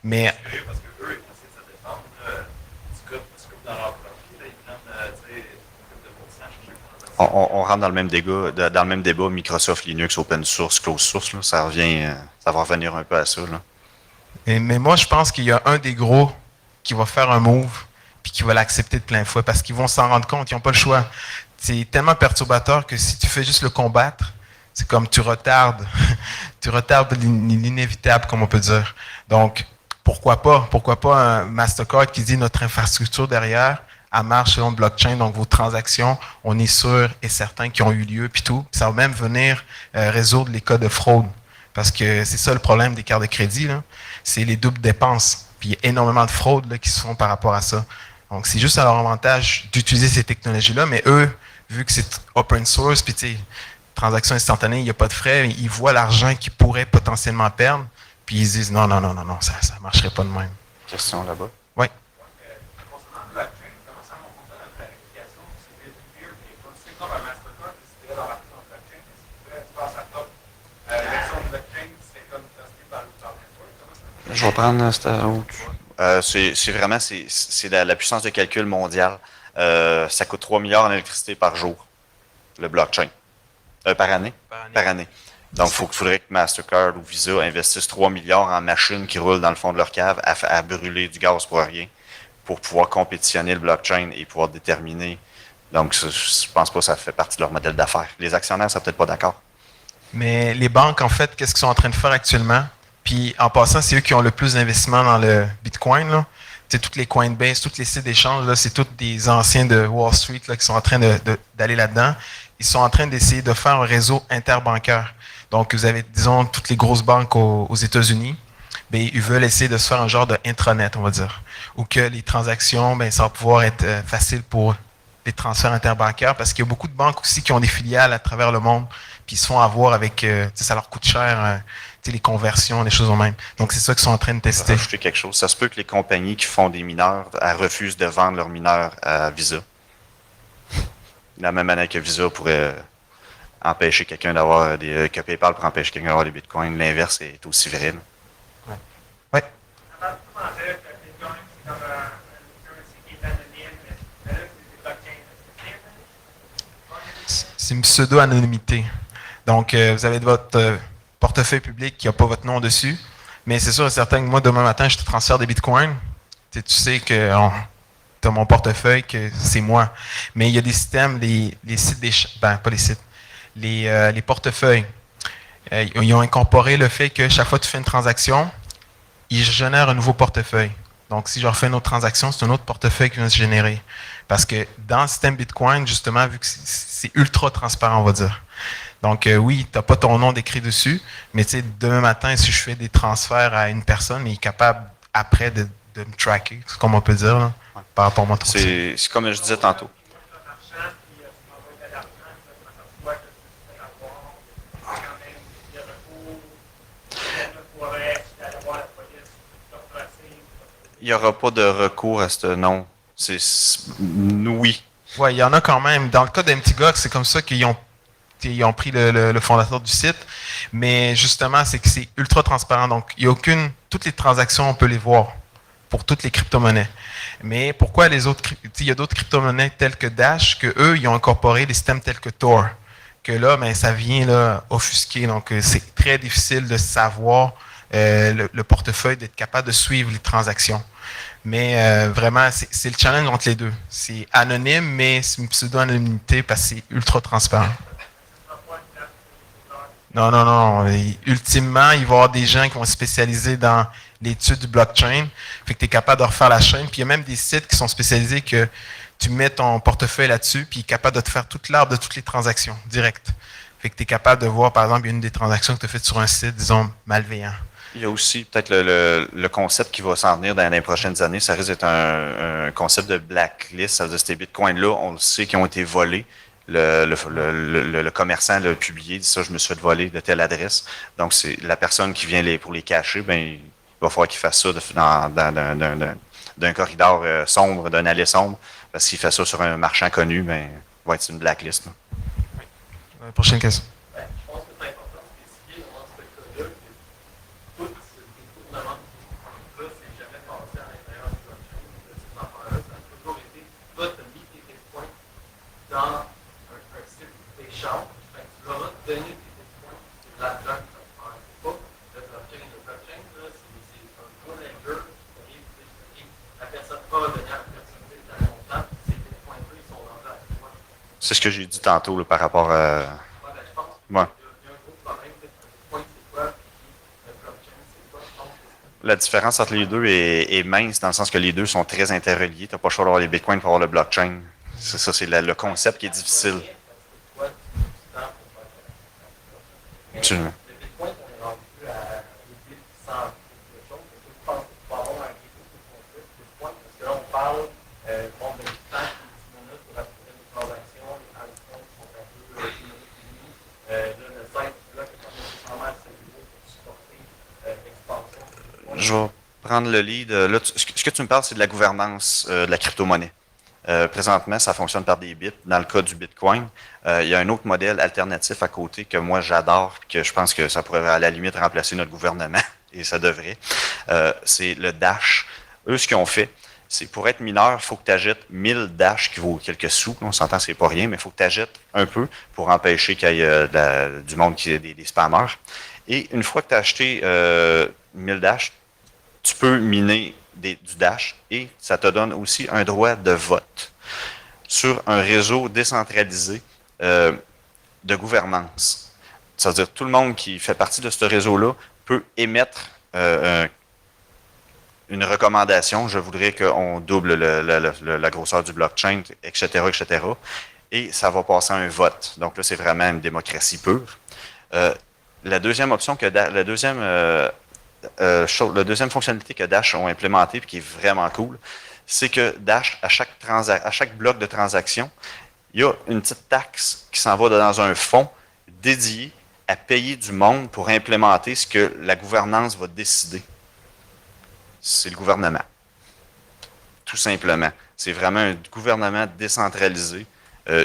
Mais Parce que eux, ils essaient de se défendre. Tu coupes dans leur profit, là, ils prennent une coupe de pourcent chaque transaction. On rentre dans le même débat Microsoft, Linux, open source, closed source. Là, ça va revenir un peu à ça. Là. mais moi, je pense qu'il y a un des gros qui va faire un move puis qui va l'accepter de plein fouet parce qu'ils vont s'en rendre compte, ils n'ont pas le choix. C'est tellement perturbateur que si tu fais juste le combattre, c'est comme tu retardes l'inévitable, comme on peut dire. Donc, pourquoi pas un Mastercard qui dit notre infrastructure derrière, elle marche selon le blockchain, donc vos transactions, on est sûr et certain qu'ils ont eu lieu, puis tout. Ça va même venir résoudre les cas de fraude. Parce que c'est ça le problème des cartes de crédit, là. C'est les doubles dépenses. Puis il y a énormément de fraudes là, qui se font par rapport à ça. Donc, c'est juste à leur avantage d'utiliser ces technologies-là, mais eux, vu que c'est open source, puis tu sais, transaction instantanée, il n'y a pas de frais, ils voient l'argent qu'ils pourraient potentiellement perdre, puis ils disent non, ça ne marcherait pas de même. Question là-bas. Oui. Concernant le blockchain, comment ça fonctionne la vérification? C'est peer-to-peer, puis c'est comme un Mastercard, si tu veux embarquer dans le blockchain, tu passes à top. L'élection de blockchain, c'est comme testé par network. Je vais prendre c'est vraiment c'est la puissance de calcul mondiale. Ça coûte 3 milliards en électricité par jour, le blockchain. Par année? Par année. Donc, il faudrait que Mastercard ou Visa investissent 3 milliards en machines qui roulent dans le fond de leur cave à brûler du gaz pour rien, pour pouvoir compétitionner le blockchain et pouvoir déterminer. Donc, je pense pas que ça fait partie de leur modèle d'affaires. Les actionnaires ne sont peut-être pas d'accord. Mais les banques, en fait, qu'est-ce qu'ils sont en train de faire actuellement? Puis, en passant, c'est eux qui ont le plus d'investissement dans le Bitcoin, là. Tu sais, toutes les Coinbase, tous les sites d'échange, là, c'est tous des anciens de Wall Street là, qui sont en train d'aller là-dedans. Ils sont en train d'essayer de faire un réseau interbancaire. Donc, vous avez, disons, toutes les grosses banques aux États-Unis. Bien, ils veulent essayer de se faire un genre de intranet, on va dire, où que les transactions, bien, ça va pouvoir être facile pour les transferts interbancaires, parce qu'il y a beaucoup de banques aussi qui ont des filiales à travers le monde, puis ils se font avoir avec, ça leur coûte cher, les conversions, les choses en même. Donc, c'est ça qu'ils sont en train de tester. Rajouter quelque chose. Ça se peut que les compagnies qui font des mineurs refusent de vendre leurs mineurs à Visa. De la même manière que Visa pourrait empêcher quelqu'un d'avoir que PayPal pour empêcher quelqu'un d'avoir des bitcoins. L'inverse est aussi vrai. Ouais. Avant de commencer, le Bitcoin, c'est comme un currency qui est anonyme, mais là, c'est des blockchains. Est-ce que c'est C'est une pseudo-anonymité. Donc, vous avez votre portefeuille public qui n'a pas votre nom dessus, mais c'est sûr et certain que moi, demain matin, je te transfère des bitcoins. Tu sais que tu as mon portefeuille, que c'est moi. Mais il y a des systèmes, les sites pas les sites, les portefeuilles. Ils ont incorporé le fait que chaque fois que tu fais une transaction, ils génèrent un nouveau portefeuille. Donc, si je refais une autre transaction, c'est un autre portefeuille qui vient se générer. Parce que dans le système Bitcoin, justement, vu que c'est ultra transparent, on va dire. Donc, oui, tu n'as pas ton nom décrit dessus, mais tu sais, demain matin, si je fais des transferts à une personne, mais il est capable, après, de me tracker, c'est comme on peut dire, là, par rapport à mon transaction. C'est comme je disais tantôt. un marchand qui m'envoie de l'argent, ça s'aperçoit que tu fais avoir, quand même des recours, tu pourrais aller voir la police, te retracer. Il n'y aura pas de recours à ce nom. Oui. Oui, il y en a quand même. Dans le cas d'MTGOX, c'est comme ça qu'ils ont pris le fondateur du site. Mais justement, c'est que c'est ultra transparent. Donc, il y a toutes les transactions, on peut les voir pour toutes les crypto-monnaies. Mais pourquoi les autres, il y a d'autres crypto-monnaies telles que Dash, que eux, ils ont incorporé des systèmes tels que Tor. Que là, ben, ça vient là, offusquer. Donc, c'est très difficile de savoir le portefeuille, d'être capable de suivre les transactions. Mais vraiment, c'est le challenge entre les deux. C'est anonyme, mais c'est une pseudo-anonymité parce que c'est ultra transparent. Non. Ultimement, il va y avoir des gens qui vont se spécialiser dans l'étude du blockchain. Fait que tu es capable de refaire la chaîne. Puis il y a même des sites qui sont spécialisés que tu mets ton portefeuille là-dessus, puis il est capable de te faire toute l'arbre de toutes les transactions, direct. Fait que tu es capable de voir, par exemple, une des transactions que tu as faites sur un site, disons, malveillant. Il y a aussi peut-être le concept qui va s'en venir dans les prochaines années. Ça risque d'être un concept de blacklist. Ça veut dire que ces bitcoins-là, on le sait, qui ont été volés. Le commerçant l'a publié, dit ça, je me suis fait voler de telle adresse. Donc, c'est la personne qui vient pour les cacher, ben, il va falloir qu'il fasse ça d'un corridor sombre, d'un allée sombre. Parce qu'il fait ça sur un marchand connu, ben, il va être sur une blacklist. Prochaine question. Je pense que c'est important de spécifier dans ce cas-là que tout ce détournement de là, c'est jamais passé à l'intérieur du blockchain de ces affaires-là. Ça a toujours été, toi, tu as mis tes bitcoins dans un site d'échange, tu leur as donné tes bitcoins, c'est là-dedans que ça se passe. C'est pas le blockchain. Le blockchain, là, c'est un gros ledger qui arrive, la personne A a donné à la personne B à montant, ces bitcoins-là, ils sont rendus à toi. C'est ce que j'ai dit tantôt là, par rapport à. Ouais. La différence entre les deux est mince dans le sens que les deux sont très interreliés. Tu n'as pas le choix d'avoir les bitcoins pour avoir le blockchain. C'est ça, c'est le concept qui est difficile. Absolument. Je vais prendre le lead. Là, ce que tu me parles, c'est de la gouvernance de la crypto-monnaie. Présentement, ça fonctionne par des bits. Dans le cas du Bitcoin, il y a un autre modèle alternatif à côté que moi j'adore, que je pense que ça pourrait à la limite remplacer notre gouvernement, et ça devrait. C'est le Dash. Eux, ce qu'ils ont fait, c'est pour être mineur, il faut que tu achètes 1000 Dash qui vaut quelques sous. On s'entend, c'est pas rien, mais il faut que tu achètes un peu pour empêcher qu'il y ait du monde qui ait des spammers. Et une fois que tu as acheté 1000 Dash, tu peux miner du Dash et ça te donne aussi un droit de vote sur un réseau décentralisé de gouvernance. Ça veut dire que tout le monde qui fait partie de ce réseau-là peut émettre une recommandation. Je voudrais qu'on double la grosseur du blockchain, etc., etc. Et ça va passer à un vote. Donc là, c'est vraiment une démocratie pure. La deuxième option que la deuxième fonctionnalité que Dash ont implémentée et qui est vraiment cool, c'est que Dash, à chaque bloc de transaction, il y a une petite taxe qui s'en va dans un fonds dédié à payer du monde pour implémenter ce que la gouvernance va décider. C'est le gouvernement. Tout simplement. C'est vraiment un gouvernement décentralisé,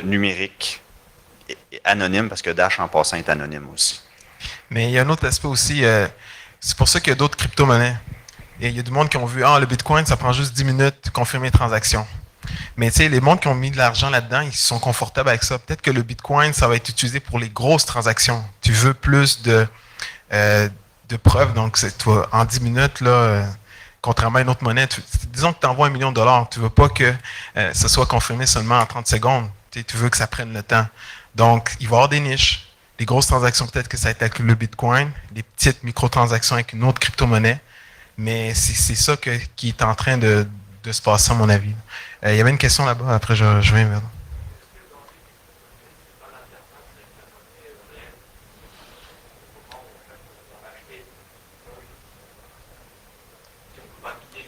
numérique, et anonyme, parce que Dash, en passant, est anonyme aussi. Mais il y a un autre aspect aussi. C'est pour ça qu'il y a d'autres crypto-monnaies. Et il y a du monde qui ont vu, le Bitcoin, ça prend juste 10 minutes de confirmer les transactions. Mais tu sais, les mondes qui ont mis de l'argent là-dedans, ils sont confortables avec ça. Peut-être que le Bitcoin, ça va être utilisé pour les grosses transactions. Tu veux plus de preuves. Donc, toi, en 10 minutes, là, contrairement à une autre monnaie, disons que tu envoies $1 million. Tu ne veux pas que ça soit confirmé seulement en 30 secondes. Tu veux que ça prenne le temps. Donc, il va y avoir des niches. Les grosses transactions, peut-être que ça va être avec le Bitcoin. Les petites microtransactions avec une autre crypto-monnaie. Mais c'est ça qui est en train de se passer, à mon avis. Il y avait une question là-bas, après je viens vers.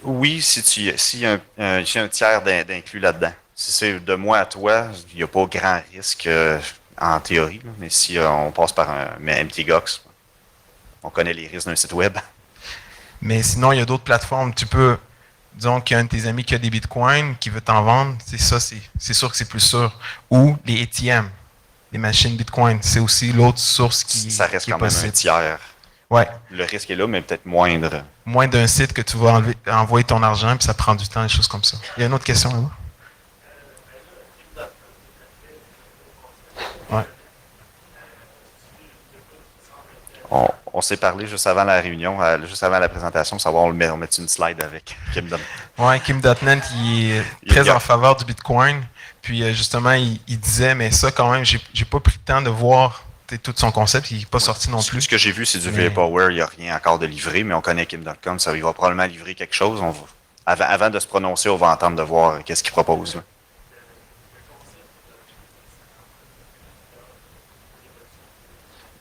Oui, s'il y a un tiers d'inclus là-dedans. Si c'est de moi à toi, il n'y a pas grand risque en théorie. Là, mais si on passe par un MTGOX, on connaît les risques d'un site web. Mais sinon, il y a d'autres plateformes. Tu peux, disons qu'il y a un de tes amis qui a des bitcoins, qui veut t'en vendre, c'est sûr que c'est plus sûr. Ou les ATM, les machines bitcoin, c'est aussi l'autre source Ça reste qui est quand même possible. un tiers. Ouais. Le risque est là, mais peut-être moindre. Moins d'un site que tu vas envoyer ton argent, puis ça prend du temps, des choses comme ça. Il y a une autre question là-bas? Ouais. On s'est parlé juste avant la réunion, juste avant la présentation, pour savoir on met une slide avec Kim Dotnet. Ouais, Kim.net, il est très en faveur du Bitcoin. Puis justement, il disait, mais ça quand même, j'ai pas pris le temps de voir tout son concept, il n'est pas sorti non plus. Ce que j'ai vu, c'est du VPower, il n'y a rien encore de livré, mais on connaît Kim.com, ça il va probablement livrer quelque chose. Avant de se prononcer, on va entendre de voir qu'est-ce qu'il propose. Là.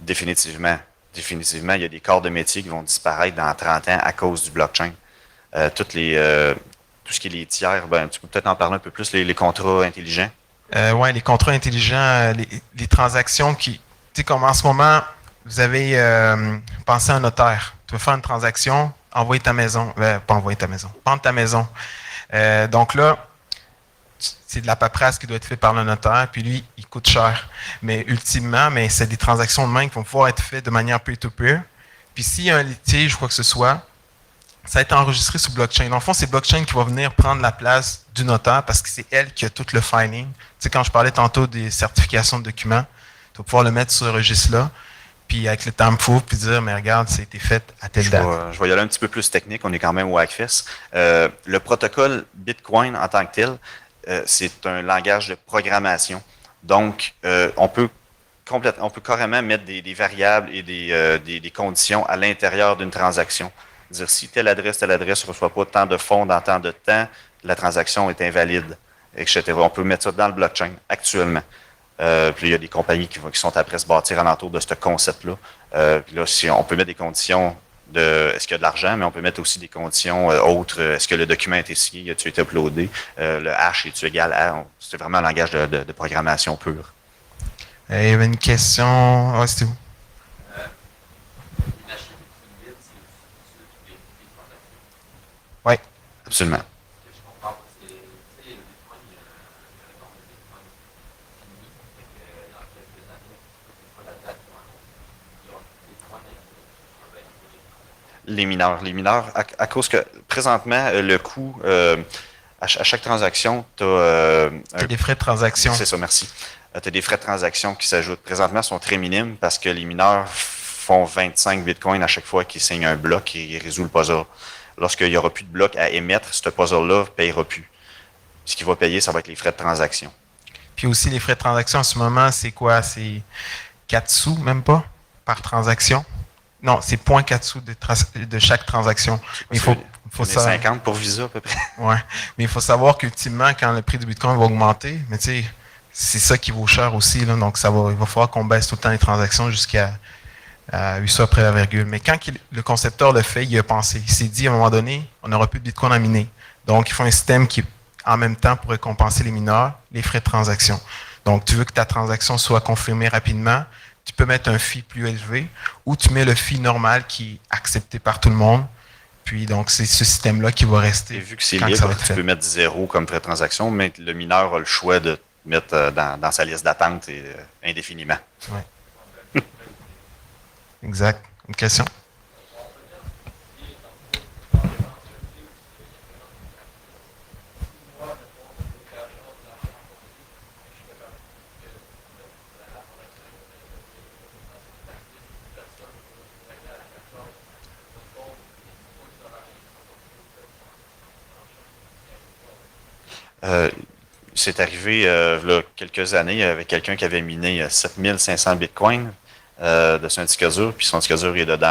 Définitivement. Définitivement, il y a des corps de métier qui vont disparaître dans 30 ans à cause du blockchain. Tout ce qui est les tiers, tu peux peut-être en parler un peu plus, les contrats intelligents. Oui, les contrats intelligents, les transactions qui, tu sais, comme en ce moment, vous avez pensé à un notaire. Tu veux faire une transaction, envoyer ta maison, pas envoyer ta maison, prendre ta maison. Donc là, c'est de la paperasse qui doit être faite par le notaire, puis lui, il coûte cher. Mais ultimement, c'est des transactions de main qui vont pouvoir être faites de manière peer-to-peer. Puis s'il y a un litige ou quoi que ce soit, ça va être enregistré sur blockchain. Dans le fond, c'est blockchain qui va venir prendre la place du notaire parce que c'est elle qui a tout le filing. Tu sais, quand je parlais tantôt des certifications de documents, tu vas pouvoir le mettre sur ce registre-là, puis avec le temps fou, puis dire, mais regarde, ça a été fait à telle date. Je vais y aller un petit peu plus technique, on est quand même au Hackfest. Le protocole Bitcoin en tant que tel, c'est un langage de programmation. Donc, on peut carrément mettre des variables et des conditions à l'intérieur d'une transaction. Dire si telle adresse ne reçoit pas tant de fonds dans tant de temps, la transaction est invalide, etc. On peut mettre ça dans le blockchain actuellement. Puis il y a des compagnies qui sont après se bâtir alentour de ce concept-là. Puis là, on peut mettre des conditions de est-ce qu'il y a de l'argent, mais on peut mettre aussi des conditions autres. Est-ce que le document a été signé, a-t-il été uploadé? Le hash est-tu égal à... C'est vraiment un langage de programmation pure. Il y avait une question... Ah, c'était où? Oui. Absolument. Les mineurs, à cause que présentement, le coût, à chaque transaction, tu as... des frais de transaction. C'est ça, merci. Tu as des frais de transaction qui s'ajoutent. Présentement, sont très minimes parce que les mineurs font 25 bitcoins à chaque fois qu'ils signent un bloc et ils résolvent le puzzle. Lorsqu'il n'y aura plus de bloc à émettre, ce puzzle-là ne payera plus. Ce qu'il va payer, ça va être les frais de transaction. Puis aussi, les frais de transaction en ce moment, c'est quoi? C'est 4 sous, même pas, par transaction? Non, c'est 0,4 sous de chaque transaction. Mais il faut ça. 50 pour Visa, à peu près. Ouais. Mais il faut savoir qu'ultimement, quand le prix du Bitcoin va augmenter, mais tu sais, c'est ça qui vaut cher aussi. Là, donc, il va falloir qu'on baisse tout le temps les transactions jusqu'à 8 sous après la virgule. Mais quand le concepteur le fait, il a pensé. Il s'est dit, à un moment donné, on n'aura plus de Bitcoin à miner. Donc, il faut un système qui, en même temps, pourrait compenser les mineurs, les frais de transaction. Donc, tu veux que ta transaction soit confirmée rapidement, tu peux mettre un fee plus élevé ou tu mets le fee normal qui est accepté par tout le monde. Puis donc, c'est ce système-là qui va rester. Et vu que c'est quand ça libre, va être tu fait. peux mettre 0 comme frais de transaction, mais le mineur a le choix de mettre dans sa liste d'attente indéfiniment. Exact. Une question? C'est arrivé là, quelques années avec quelqu'un qui avait miné 7500 bitcoins de son disque dur, puis son disque dur est dedans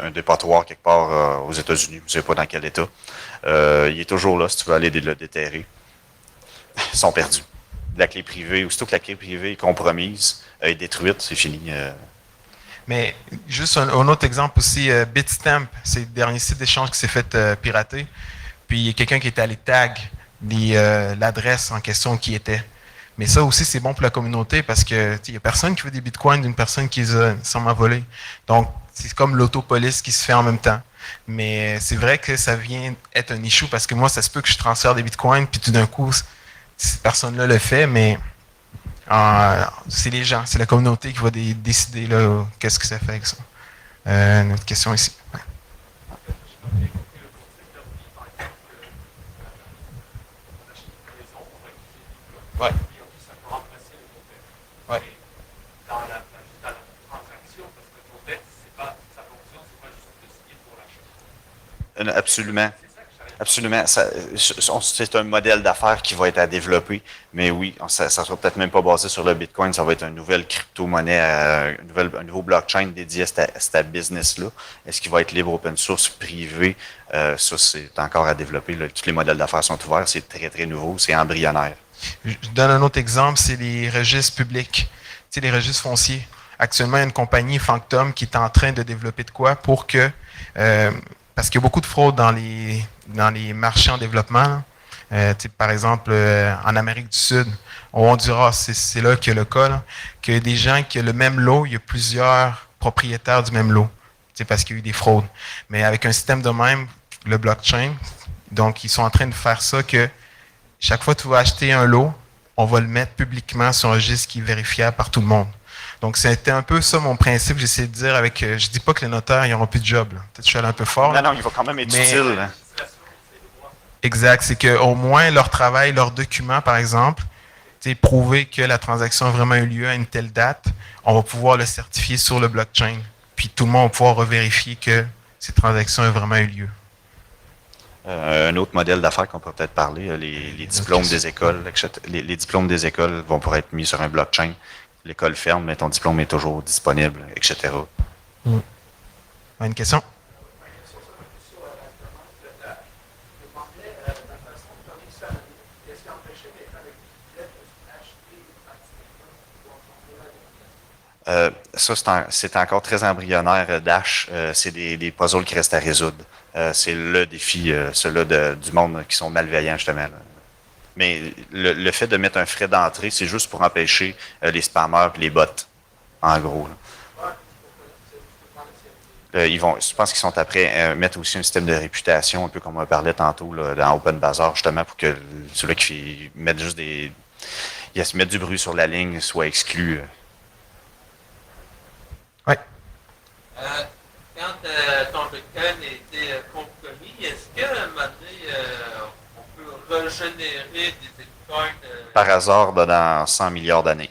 un dépotoir quelque part aux États-Unis, je ne sais pas dans quel état. Il est toujours là si tu veux aller le déterrer. Ils sont perdus. La clé privée, aussitôt que la clé privée est compromise, est détruite, c'est fini. Mais juste un autre exemple aussi, Bitstamp, c'est le dernier site d'échange qui s'est fait pirater. Puis il y a quelqu'un qui est allé tag l'adresse en question qui était. Mais ça aussi, c'est bon pour la communauté parce que il n'y a personne qui veut des bitcoins d'une personne qui les a sûrement volés. Donc, c'est comme l'autopolice qui se fait en même temps. Mais c'est vrai que ça vient être un issue parce que moi, ça se peut que je transfère des bitcoins, puis tout d'un coup, cette personne-là le fait, mais c'est les gens, c'est la communauté qui va décider là, qu'est-ce que ça fait avec ça. Une autre question ici. Ouais. Ouais. Ouais. Dans la transaction, parce que ton dette, sa fonction, c'est pas juste de signer pour l'achat. Absolument. Absolument. C'est un modèle d'affaires qui va être à développer, mais oui, ça ne sera peut-être même pas basé sur le Bitcoin, ça va être une nouvelle crypto-monnaie, un nouveau blockchain dédié à cette business-là. Est-ce qu'il va être libre, open source, privé? Ça, c'est encore à développer. Là. Tous les modèles d'affaires sont ouverts, c'est très, très nouveau, c'est embryonnaire. Je donne un autre exemple, c'est les registres publics, les registres fonciers. Actuellement, il y a une compagnie, Fanctom, qui est en train de développer de quoi pour que... parce qu'il y a beaucoup de fraude dans les marchés en développement. Par exemple, en Amérique du Sud, au Honduras, c'est là qu'il y a le cas, là, qu'il y a des gens qui ont le même lot, il y a plusieurs propriétaires du même lot, parce qu'il y a eu des fraudes. Mais avec un système de même, le blockchain, donc ils sont en train de faire ça que chaque fois que tu vas acheter un lot, on va le mettre publiquement sur un registre qui est vérifiable par tout le monde. Donc, c'était un peu ça mon principe. J'essaie de dire avec. Je dis pas que les notaires n'auront plus de job. Peut-être que je suis allé un peu fort. Non, il va quand même être utile. Hein. Exact. C'est qu'au moins, leur travail, leurs documents, par exemple, prouver que la transaction a vraiment eu lieu à une telle date, on va pouvoir le certifier sur le blockchain. Puis tout le monde va pouvoir revérifier que cette transaction a vraiment eu lieu. Un autre modèle d'affaires qu'on peut peut-être parler, les diplômes des écoles, etc. Les diplômes des écoles vont pouvoir être mis sur un blockchain. L'école ferme, mais ton diplôme est toujours disponible, etc. Une question? Ça, c'est encore très embryonnaire, Dash. C'est des puzzles qui restent à résoudre. C'est le défi, ceux-là du monde qui sont malveillants, justement. Là. Mais le fait de mettre un frais d'entrée, c'est juste pour empêcher les spammers et les bots, en gros. Je pense qu'ils sont après mettre aussi un système de réputation, un peu comme on parlait tantôt là, dans Open Bazaar, justement, pour que ceux-là qui mettent juste mettent du bruit sur la ligne soient exclus. Oui. Quand ton Bitcoin a été compromis, est-ce qu'à un moment donné, on peut régénérer des Bitcoins? Par hasard, dans 100 milliards d'années.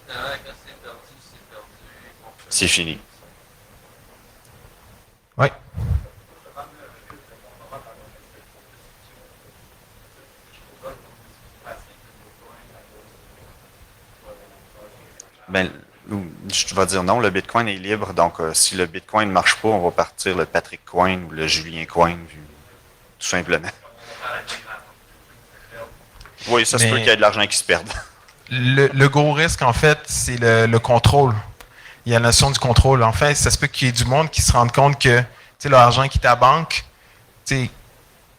Finalement, quand c'est perdu, c'est perdu. C'est fini. Oui. Ben, je vais dire non, le Bitcoin est libre, donc si le Bitcoin ne marche pas, on va partir le Patrick Coin ou le Julien Coin, tout simplement. Oui, ça se peut qu'il y ait de l'argent qui se perde. Le gros risque, en fait, c'est le contrôle. Il y a la notion du contrôle. En fait, ça se peut qu'il y ait du monde qui se rende compte que l'argent qui est à la banque,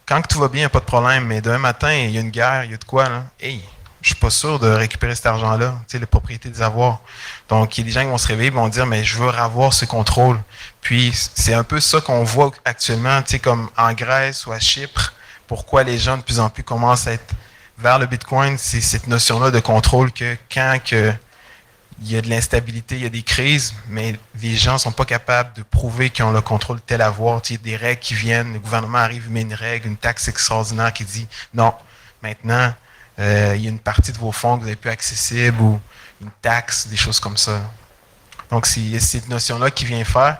quand tout va bien, il n'y a pas de problème, mais demain matin, il y a une guerre, il y a de quoi, là. Hey, je suis pas sûr de récupérer cet argent-là, tu sais, la propriété des avoirs. Donc, il y a des gens qui vont se réveiller et vont dire, mais je veux avoir ce contrôle. Puis, c'est un peu ça qu'on voit actuellement, tu sais, comme en Grèce ou à Chypre. Pourquoi les gens de plus en plus commencent à être vers le Bitcoin, c'est cette notion-là de contrôle que quand il y a de l'instabilité, il y a des crises, mais les gens ne sont pas capables de prouver qu'ils ont le contrôle de tel avoir. Il y a des règles qui viennent, le gouvernement arrive, met une règle, une taxe extraordinaire qui dit non, maintenant, il y a une partie de vos fonds que vous n'avez plus accessible ou une taxe, des choses comme ça. Donc, c'est cette notion-là qui vient faire.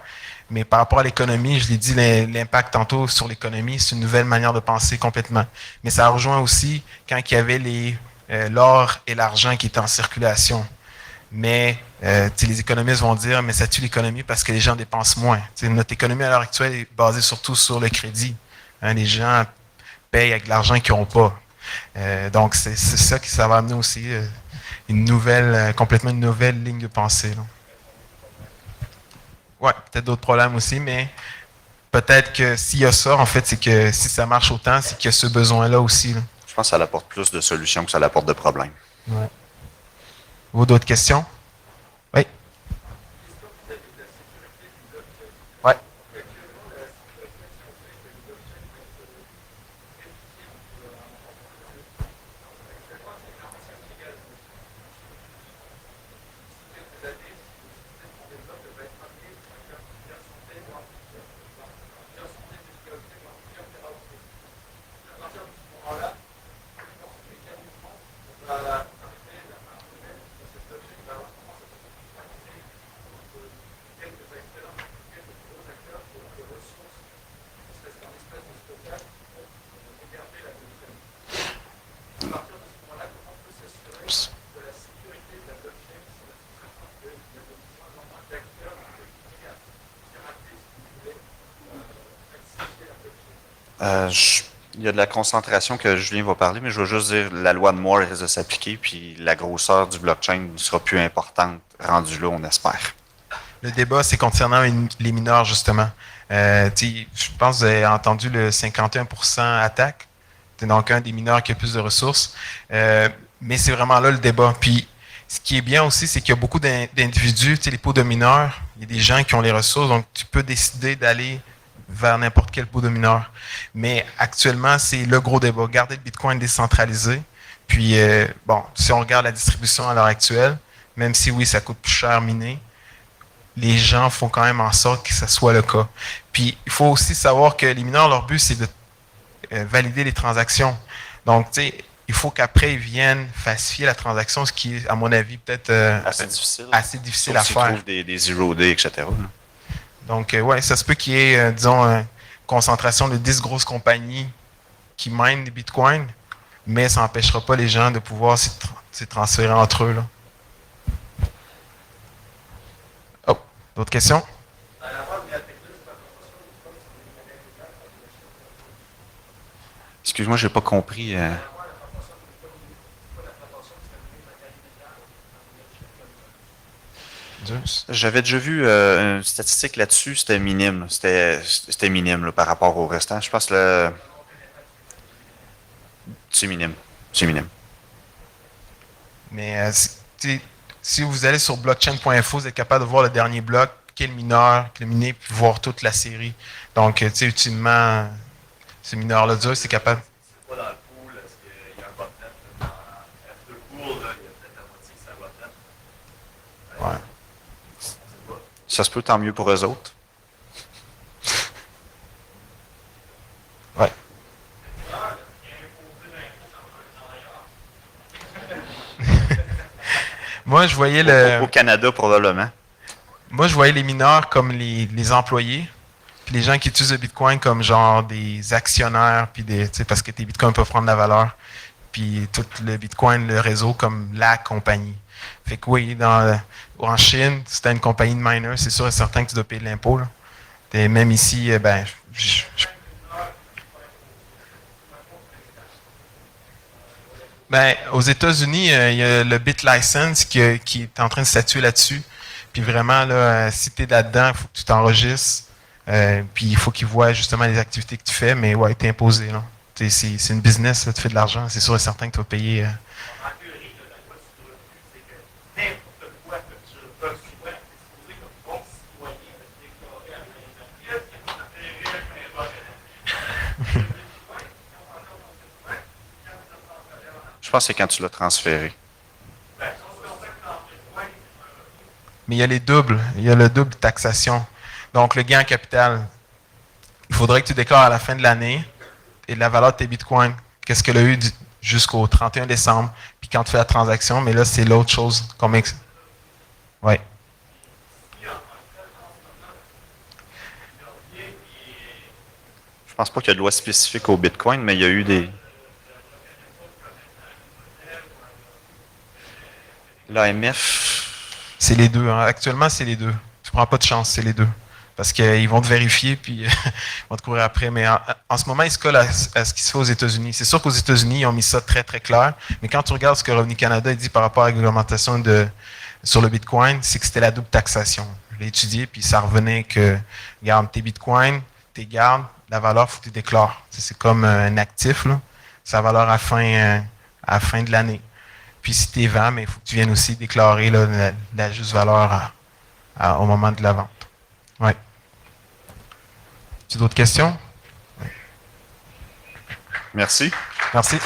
Mais par rapport à l'économie, je l'ai dit, l'impact tantôt sur l'économie, c'est une nouvelle manière de penser complètement. Mais ça rejoint aussi quand il y avait l'or et l'argent qui étaient en circulation. Mais les économistes vont dire, mais ça tue l'économie parce que les gens dépensent moins. Notre économie à l'heure actuelle est basée surtout sur le crédit. Hein, les gens payent avec de l'argent qu'ils n'ont pas. Donc, c'est ça que ça va amener aussi complètement une nouvelle ligne de pensée. Oui, peut-être d'autres problèmes aussi, mais peut-être que s'il y a ça, en fait, c'est que si ça marche autant, c'est qu'il y a ce besoin-là aussi. Là. Je pense que ça apporte plus de solutions que ça apporte de problèmes. Ouais. Vous d'autres questions? Oui. Ouais. Il y a de la concentration que Julien va parler, mais je veux juste dire la loi de Moore risque de s'appliquer, puis la grosseur du blockchain ne sera plus importante rendu là, on espère. Le débat, c'est concernant les mineurs, justement. Je pense que vous avez entendu le 51% attaque. C'est donc un des mineurs qui a plus de ressources. Mais c'est vraiment là le débat. Puis, ce qui est bien aussi, c'est qu'il y a beaucoup d'individus, les pots de mineurs, il y a des gens qui ont les ressources, donc tu peux décider d'aller vers n'importe quel pot de mineur. Mais actuellement, c'est le gros débat. Garder le Bitcoin décentralisé. Puis, si on regarde la distribution à l'heure actuelle, même si oui, ça coûte plus cher miner, les gens font quand même en sorte que ça soit le cas. Puis, il faut aussi savoir que les mineurs, leur but, c'est de valider les transactions. Donc, tu sais, il faut qu'après, ils viennent falsifier la transaction, ce qui est, à mon avis, peut-être assez difficile à faire. Ils trouvent des zero day, etc. Donc, ça se peut qu'il y ait, disons, une concentration de 10 grosses compagnies qui minent des bitcoins, mais ça n'empêchera pas les gens de pouvoir se transférer entre eux. Là. Oh, d'autres questions? Excuse-moi, je n'ai pas compris. J'avais déjà vu une statistique là-dessus, c'était minime. C'était minime là, par rapport au restant. Je pense que c'est minime. C'est minime. Mais si vous allez sur blockchain.info, vous êtes capable de voir le dernier bloc, quel mineur, le miné, puis voir toute la série. Donc, ultimement, ce mineur-là, c'est capable. C'est pas dans le pool, est-ce qu'il y a un botnet dans F2 pool, là, il y a peut-être la moitié qui c'est un botnet. Ouais. Ça se peut, tant mieux pour eux autres. Ouais. Moi, je voyais Au Canada, probablement. Moi, je voyais les mineurs comme les employés, puis les gens qui utilisent le Bitcoin comme genre des actionnaires, puis parce que tes Bitcoins peuvent prendre de la valeur, puis tout le Bitcoin, le réseau, comme la compagnie. Fait que oui, en Chine, si tu as une compagnie de miners, c'est sûr et certain que tu dois payer de l'impôt. Même ici, aux États-Unis, il y a le BitLicense qui est en train de statuer là-dessus. Puis vraiment, là, si tu es là-dedans, il faut que tu t'enregistres. Puis il faut qu'ils voient justement les activités que tu fais, mais ouais, tu es imposé. C'est une business, là, tu fais de l'argent, c'est sûr et certain que tu vas payer. pense que c'est quand tu l'as transféré. Mais il y a les doubles. Il y a le double taxation. Donc, le gain en capital, il faudrait que tu déclares à la fin de l'année et la valeur de tes bitcoins. Qu'est-ce qu'elle a eu jusqu'au 31 décembre. Puis quand tu fais la transaction, mais là, c'est l'autre chose. Oui. Je pense pas qu'il y a de loi spécifique au Bitcoin, mais il y a eu des... L'AMF... C'est les deux. Hein. Actuellement, c'est les deux. Tu prends pas de chance, c'est les deux. Parce qu'ils vont te vérifier, puis ils vont te courir après. Mais en ce moment, ils se collent à ce qui se fait aux États-Unis. C'est sûr qu'aux États-Unis, ils ont mis ça très, très clair. Mais quand tu regardes ce que Revenu Canada dit par rapport à la réglementation sur le Bitcoin, c'est que c'était la double taxation. Je l'ai étudié, puis ça revenait que, regarde, tes Bitcoins, tes gardes, la valeur, il faut que tu déclares. C'est comme un actif, là. Sa valeur à la fin de l'année. Puis si tu es vends, il faut que tu viennes aussi déclarer là, la juste valeur au moment de la vente. Ouais. Tu as d'autres questions? Merci. Merci.